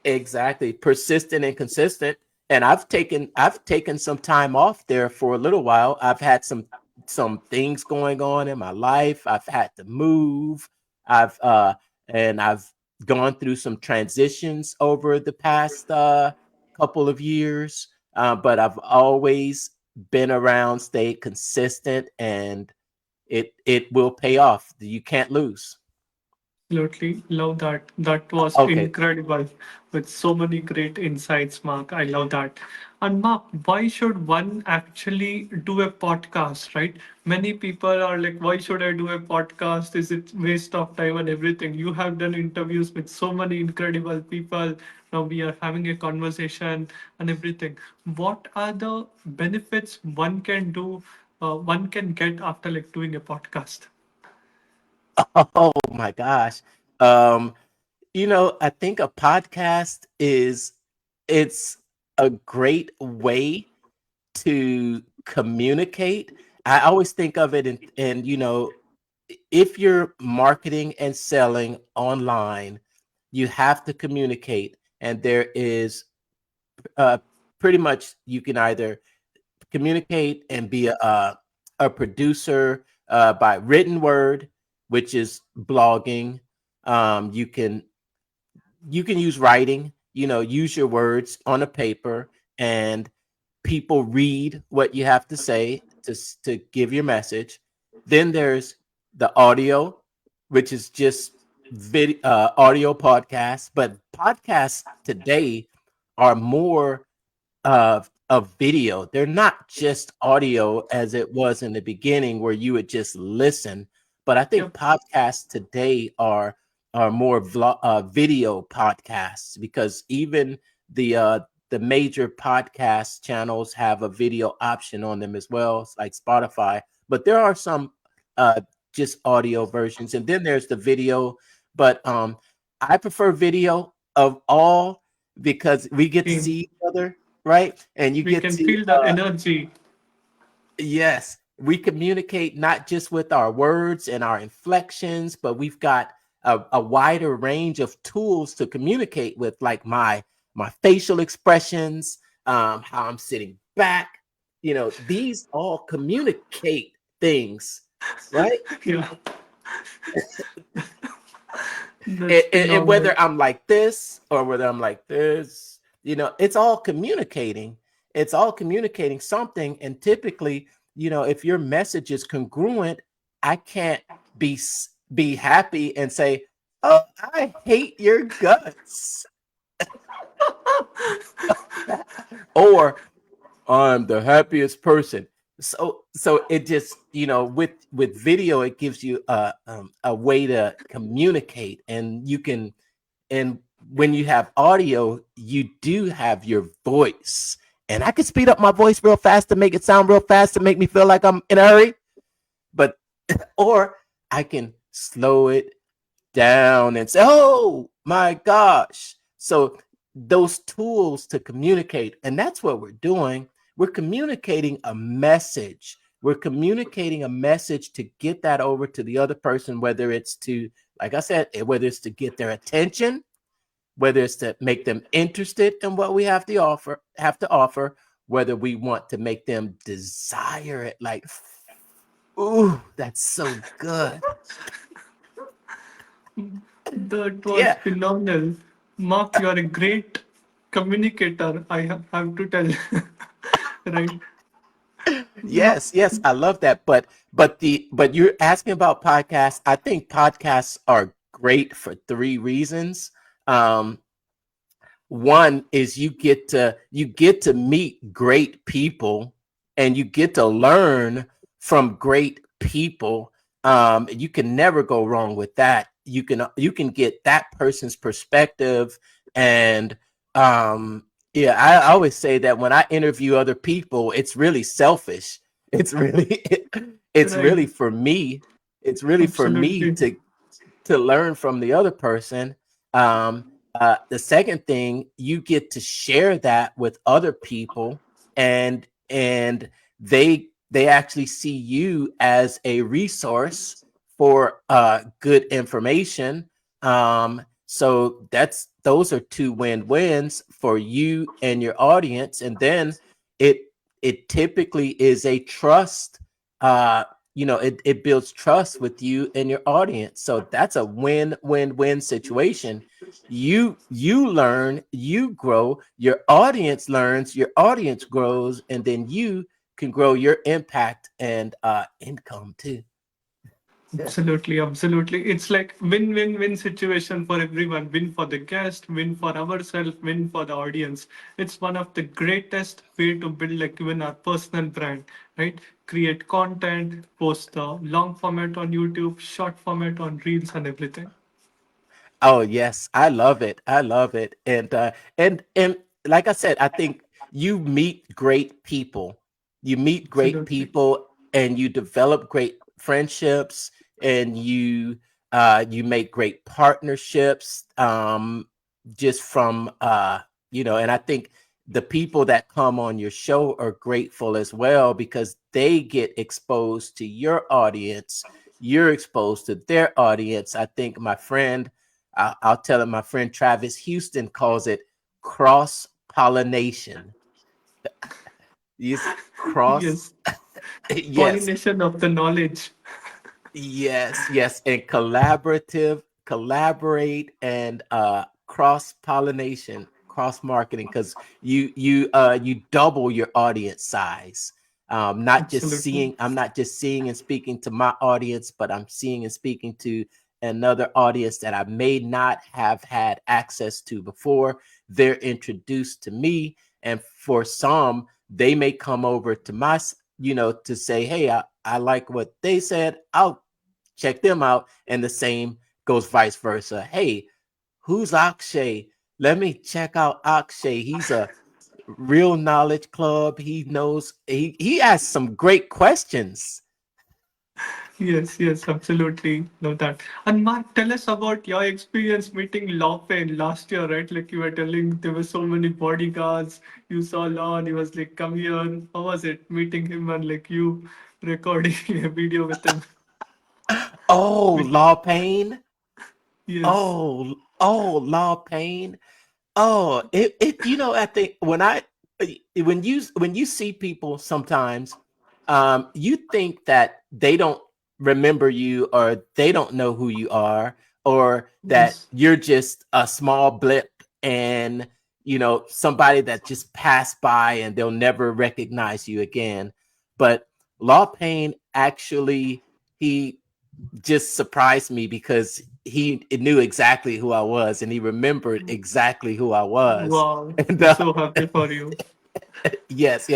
exactly, persistent and consistent. And I've taken some time off there for a little while. I've had some things going on in my life. I've had to move. I've gone through some transitions over the past couple of years. But I've always been around, stayed consistent, and it will pay off. You can't lose. Absolutely. Love that. That was Okay. incredible with so many great insights, Mark. I love that. And Mark, why should one actually do a podcast, right? Many people are like, why should I do a podcast? Is it waste of time and everything? You have done interviews with so many incredible people. Now we are having a conversation and everything. What are the benefits one can get after like doing a podcast? Oh my gosh. Um, I think a podcast it's a great way to communicate. I always think of it and if you're marketing and selling online, you have to communicate. And there is uh, pretty much, you can either communicate and be a producer by written word, which is blogging. You can use writing, use your words on a paper, and people read what you have to say to give your message. Then there's the audio, which is just audio podcasts. But podcasts today are more of video. They're not just audio as it was in the beginning, where you would just listen. But I think Yep. podcasts today are more video podcasts, because even the uh, the major podcast channels have a video option on them as well, like Spotify. But there are some uh, just audio versions, and then there's the video. But I prefer video of all, because we get to Same. see each other, right? And you We get can to feel the energy. yes, we communicate not just with our words and our inflections, but we've got a wider range of tools to communicate with, like my facial expressions, how I'm sitting back. These all communicate things, right? Yeah, and, that's and, and phenomenal. whether I'm like this or whether I'm like this, it's all communicating. It's all communicating something. And typically, if your message is congruent, I can't be happy and say, "Oh, I hate your guts," or "I'm the happiest person." So it just, with video, it gives you a way to communicate, and when you have audio, you do have your voice. And I can speed up my voice real fast to make it sound real fast to make me feel like I'm in a hurry, but or I can slow it down and say, "Oh my gosh." So those tools to communicate, and that's what we're doing. We're communicating a message we're communicating a message to get that over to the other person, whether it's to, like I said, whether it's to get their attention, whether it's to make them interested in what we have to offer, whether we want to make them desire it, like, ooh, that's so good. That was Yeah. phenomenal. Mark, you are a great communicator, I have to tell. Right? Now, Yes, yes, I love that. But you're asking about podcasts. I think podcasts are great for three reasons. Um, One is you get to meet great people, and you get to learn from great people. You can never go wrong with that. You can get that person's perspective. And yeah, I always say that when I interview other people, it's really selfish. It's really it's right. really for me. It's really for me Absolutely. to learn from the other person. The second thing, you get to share that with other people, and they actually see you as a resource for good information. So those are two win-wins for you and your audience. And then it it typically is a trust. It builds trust with you and your audience. So that's a win-win-win situation. You learn, you grow, your audience learns, your audience grows, and then you can grow your impact and income too. Absolutely, absolutely. It's like win-win-win situation for everyone. Win for the guest, win for ourselves, win for the audience. It's one of the greatest way to build like even our personal brand, right? Create content, post the long format on YouTube, short format on Reels and everything. Oh yes, I love it. I love it. And like I said, I think you meet great people. You meet great Absolutely. people, and you develop great friendships, and you make great partnerships, just from and I think the people that come on your show are grateful as well, because they get exposed to your audience. You're exposed to their audience. I think I'll tell him, my friend Travis Houston calls it cross pollination. Yes, cross. Yes. Yes, Pollination of the knowledge. yes, and collaborate, and cross pollination, cross marketing, because you double your audience size. Not just Absolutely. seeing, I'm not just seeing and speaking to my audience, but I'm seeing and speaking to another audience that I may not have had access to before. They're introduced to me, and for some, they may come over to to say, hey, I like what they said. I'll check them out. And the same goes vice versa. Hey, who's Akshay? Let me check out Akshay. He's a real knowledge club. He asks some great questions. Yes, yes, absolutely. Love that. And Mark, tell us about your experience meeting Lawfane last year, right? Like you were telling there were so many bodyguards. You saw Law and he was like, come here. How was it meeting him and like you recording a video with him? Oh, With Law Payne. yes, Oh, Law Payne. Oh, I think when you see people sometimes, you think that they don't remember you, or they don't know who you are, or that yes, you're just a small blip, and somebody that just passed by and they'll never recognize you again. But Law Payne, actually, he just surprised me, because he knew exactly who I was, and he remembered exactly who I was. wow, And I'm so happy for you. yes,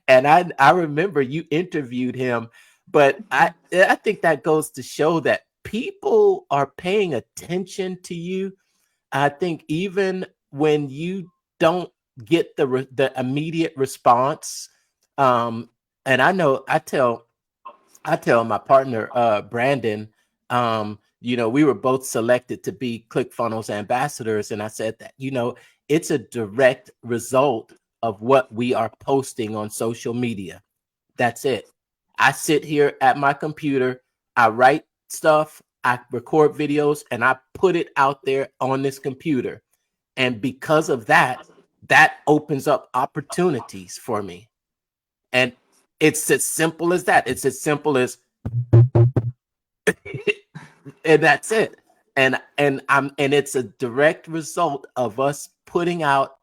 and I remember you interviewed him, but I think that goes to show that people are paying attention to you. I think even when you don't get the immediate response, um, and I tell my partner, Brandon, we were both selected to be ClickFunnels ambassadors, and I said that it's a direct result of what we are posting on social media. That's it. I sit here at my computer, I write stuff, I record videos, and I put it out there on this computer. And because of that, that opens up opportunities for me. And it's as simple as that. It's as simple as and that's it. And it's a direct result of us putting out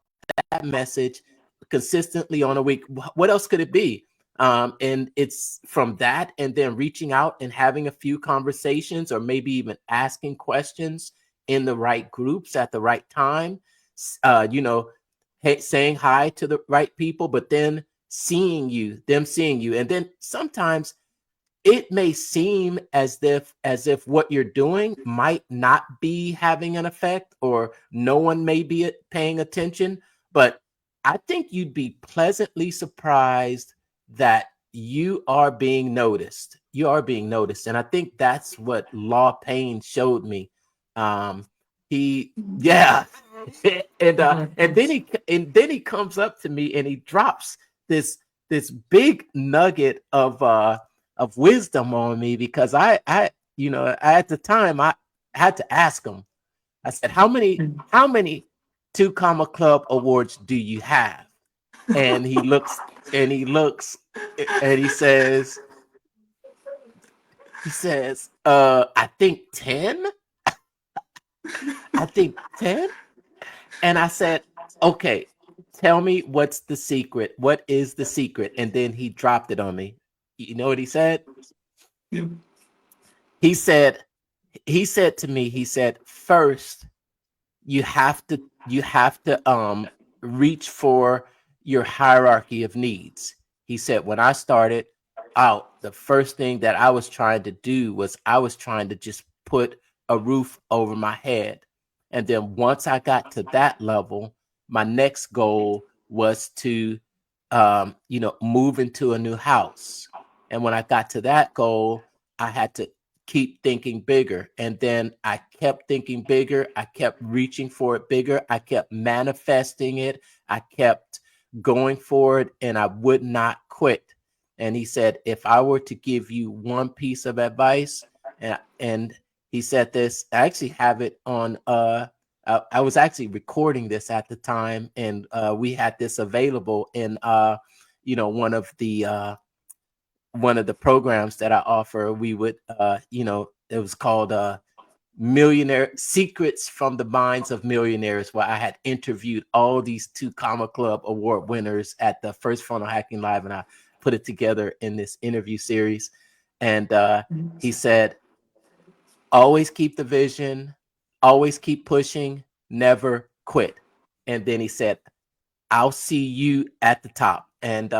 that message consistently on a week. What else could it be? And it's from that, and then reaching out and having a few conversations, or maybe even asking questions in the right groups at the right time. You know, saying hi to the right people, but then them seeing you, and then sometimes it may seem as if what you're doing might not be having an effect, or no one may be paying attention, but I think you'd be pleasantly surprised that you are being noticed, and I think that's what Law Payne showed me. He Yeah. And then Yes. he comes up to me and he drops this big nugget of wisdom on me, because at the time I had to ask him. I said, how many two comma club awards do you have? And he looks and he says, I think 10. I think 10. And I said, okay, tell me what's the secret. What is the secret? And then he dropped it on me. You know what he said? Yep. He said, he said, first, you have to reach for your hierarchy of needs. He said, when I started out, the first thing that I was trying to do was I was trying to just put a roof over my head. And then once I got to that level, my next goal was to move into a new house. And when I got to that goal, I had to keep thinking bigger. And then I kept thinking bigger. I kept reaching for it bigger. I kept manifesting it. I kept going for it, and I would not quit. And he said, if I were to give you one piece of advice, and he said this, I actually have it on, I was actually recording this at the time, and we had this available in, one of the programs that I offer. We would, it was called Millionaire Secrets from the Minds of Millionaires, where I had interviewed all these two comma club award winners at the first Funnel Hacking Live, and I put it together in this interview series. And he said, always keep the vision, always keep pushing, never quit. And then he said, I'll see you at the top. And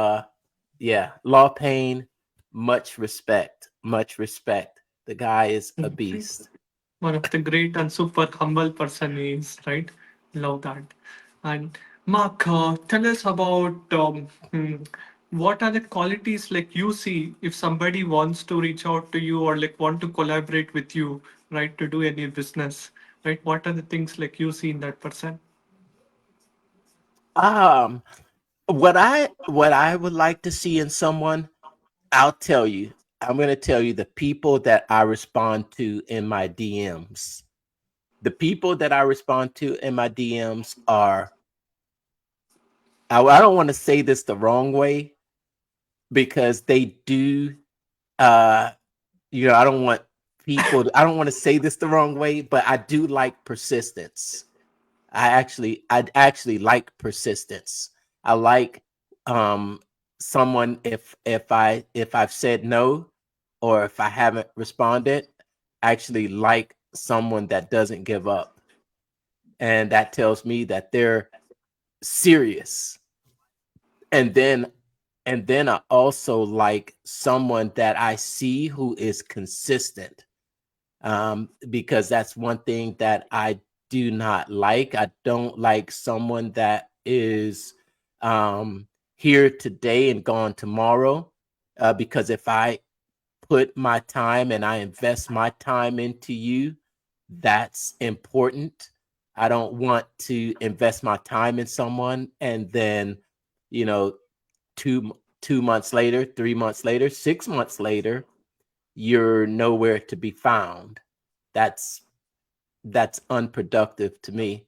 yeah, Law Payne, much respect, much respect. The guy is a Right. beast. One of the great and super humble person he is, right? Love that. And Mark, tell us about what are the qualities like you see if somebody wants to reach out to you or like want to collaborate with you, right, to do any business, right? What are the things like you see in that person? Um, what I would like to see in someone, I'll tell you. I'm going to tell you the people that I respond to in my DMs. The people that I respond to in my DMs are, I don't want to say this the wrong way, because they do, uh, I don't want to say this the wrong way, but I do like persistence. I actually like persistence. I like um someone, if I've said no, or if I haven't responded, I actually like someone that doesn't give up. And that tells me that they're serious. And then I also like someone that I see who is consistent, because that's one thing that I do not like. I don't like someone that is here today and gone tomorrow, because if I put my time and I invest my time into you, that's important. I don't want to invest my time in someone and then, you know, 2 months later, 3 months later, 6 months later, you're nowhere to be found. That's that's unproductive to me.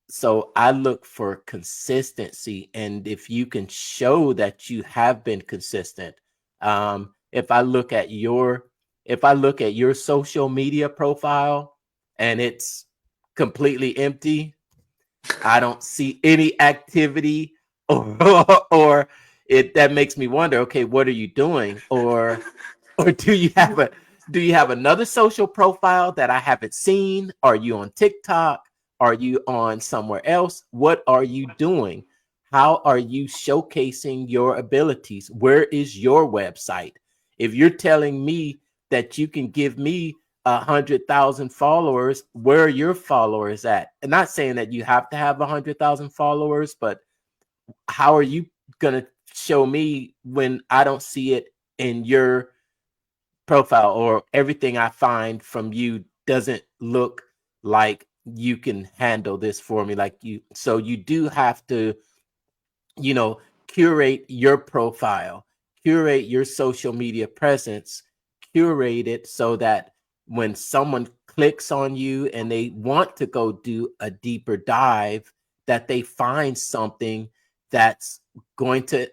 So I look for consistency, and if you can show that you have been consistent, if I look at your social media profile and it's completely empty, I don't see any activity, or it that makes me wonder, okay, what are you doing? Or do you have another social profile that I haven't seen? Are you on TikTok? Are you on somewhere else? What are you doing? How are you showcasing your abilities? Where is your website? If you're telling me that you can give me 100,000 followers, where are your followers at? And not saying that you have to have 100,000 followers, but how are you gonna show me when I don't see it in your profile, or everything I find from you doesn't look like you can handle this for me? Like you, so you do have to, you know, curate your profile, curate your social media presence, curate it so that when someone clicks on you and they want to go do a deeper dive, that they find something that's going to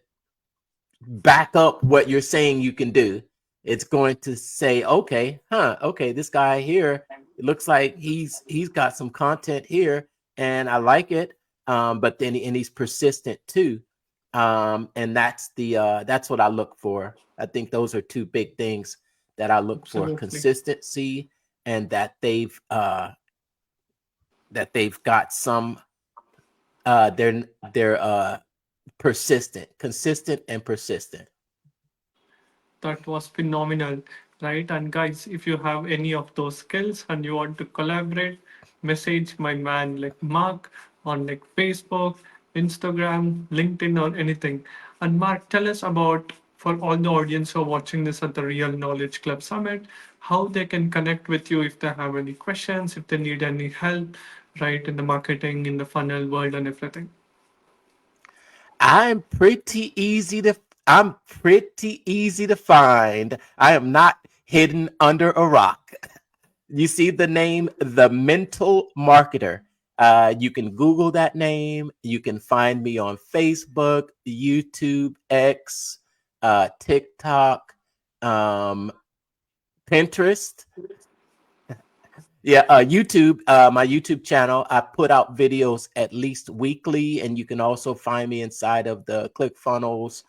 back up what you're saying you can do. It's going to say, okay, okay, this guy here, it looks like he's got some content here, and I like it. But then and he's persistent too. And that's what I look for. I think those are two big things that I look for: Absolutely. consistency, and that they've got some they're persistent, consistent, and persistent. That was phenomenal, right? And guys, if you have any of those skills and you want to collaborate, message my man like Mark on like Facebook, Instagram, LinkedIn, or anything. And Mark, tell us about, for all the audience who are watching this at the Real Knowledge Club Summit, how they can connect with you if they have any questions, if they need any help, right, in the marketing, in the funnel world, and everything. I'm pretty easy to I'm pretty easy to find. I am not hidden under a rock. You see the name The Mental Marketer. You can Google that name. You can find me on Facebook, YouTube, X, TikTok, um, Pinterest. Yeah, YouTube, my YouTube channel. I put out videos at least weekly, and you can also find me inside of the ClickFunnels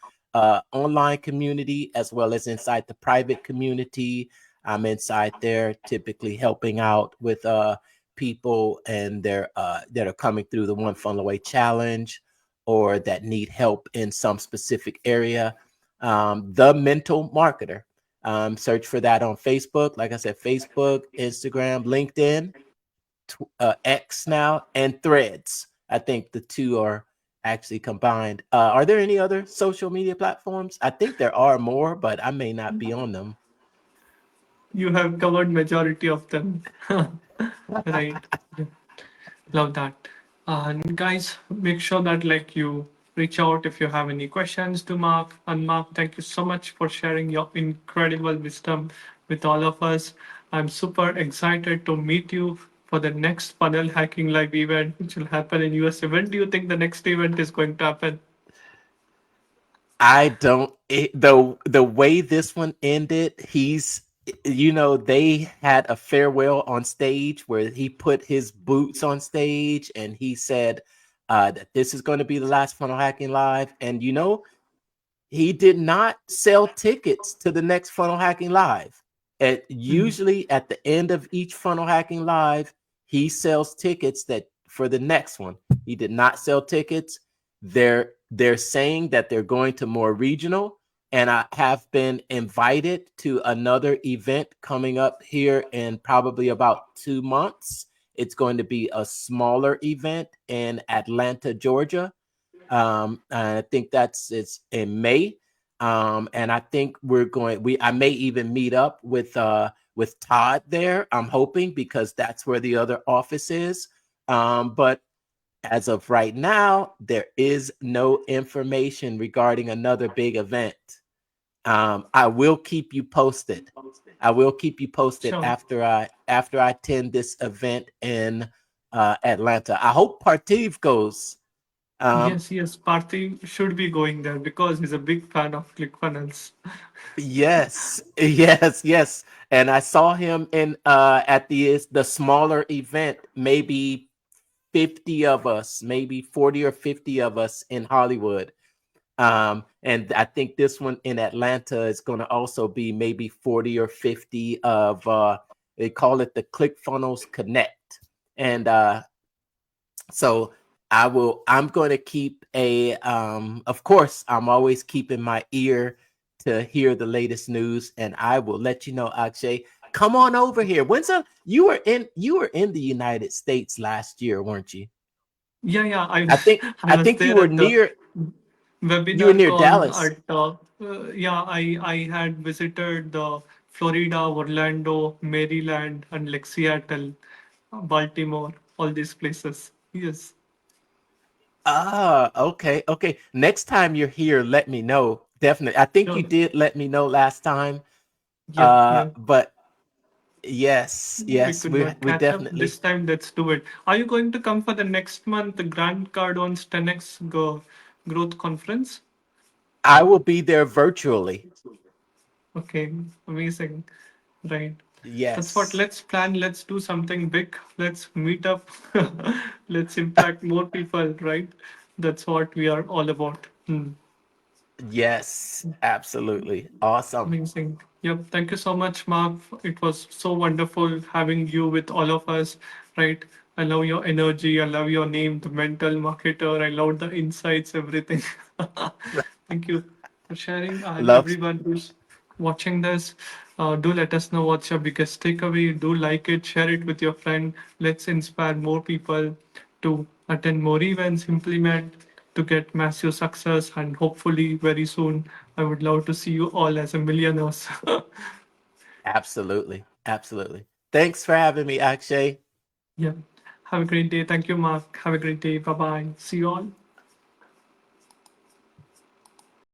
online community, as well as inside the private community. I'm inside there, typically helping out with people and their that are coming through the One Funnel Away challenge, or that need help in some specific area. The Mental Marketer. Search for that on Facebook. Like I said, Facebook, Instagram, LinkedIn, X now, and Threads. I think the two are actually combined. Are there any other social media platforms? I think there are more, but I may not be on them. You have covered majority of them. Right. Yeah. Love that. And guys, make sure that like you reach out if you have any questions to Mark. And Mark, thank you so much for sharing your incredible wisdom with all of us. I'm super excited to meet you for the next funnel hacking live event, which will happen in USA. When do you think the next event is going to happen? I don't the way this one ended, they had a farewell on stage where he put his boots on stage and he said that this is going to be the last funnel hacking live. And he did not sell tickets to the next funnel hacking live. Usually at the end of each funnel hacking live, he sells tickets that for the next one. He did not sell tickets. They're saying that they're going to more regional, and I have been invited to another event coming up here in probably about 2 months. It's going to be a smaller event in Atlanta, Georgia. I think it's in May. And I think I may even meet up with Todd there. I'm hoping, because that's where the other office is. But As of right now, there is no information regarding another big event. I will keep you posted. I will keep you posted Sure. after I attend this event in Atlanta. I hope Partiv goes. Um, Yes, Parthy should be going there because he's a big fan of ClickFunnels. yes, yes. And I saw him in at the smaller event, maybe 50 of us, maybe 40 or 50 of us in Hollywood. And I think this one in Atlanta is going to also be maybe 40 or 50 of they call it the ClickFunnels Connect. And so I'm going to keep a of course, I'm always keeping my ear to hear the latest news, and I will let you know, Akshay. Come on over here. You were in the United States last year, weren't you? Yeah, I think I I was think there at the you were webinar near call Dallas. at yeah, I had visited the Florida, Orlando, Maryland, and like Seattle, Baltimore, all these places. Yes. Ah, okay, okay. Next time you're here, let me know. Definitely. I think you Sure. did let me know last time. Yeah. But yes, We yes, could we not we catch up definitely. this time. Let's do it. Are you going to come for the next month, the Grant Cardone 10x growth conference? I will be there virtually. Okay, amazing. Right. That's what. Yes. Let's plan. Let's do something big. Let's meet up. Let's impact more people. Right. That's what we are all about. Hmm. Yes, absolutely. Awesome. Amazing. Yep. Thank you so much, Mark. It was so wonderful having you with all of us. Right. I love your energy. I love your name, the mental marketer. I love the insights, everything. Thank you for sharing. And Love everyone who's watching this, do let us know what's your biggest takeaway. Do like it, share it with your friend. Let's inspire more people to attend more events, implement, to get massive success, and hopefully very soon I would love to see you all as a millionaires. absolutely. Absolutely. Thanks for having me, Akshay. Yeah. Have a great day. Thank you, Mark. Have a great day. Bye bye. See you all.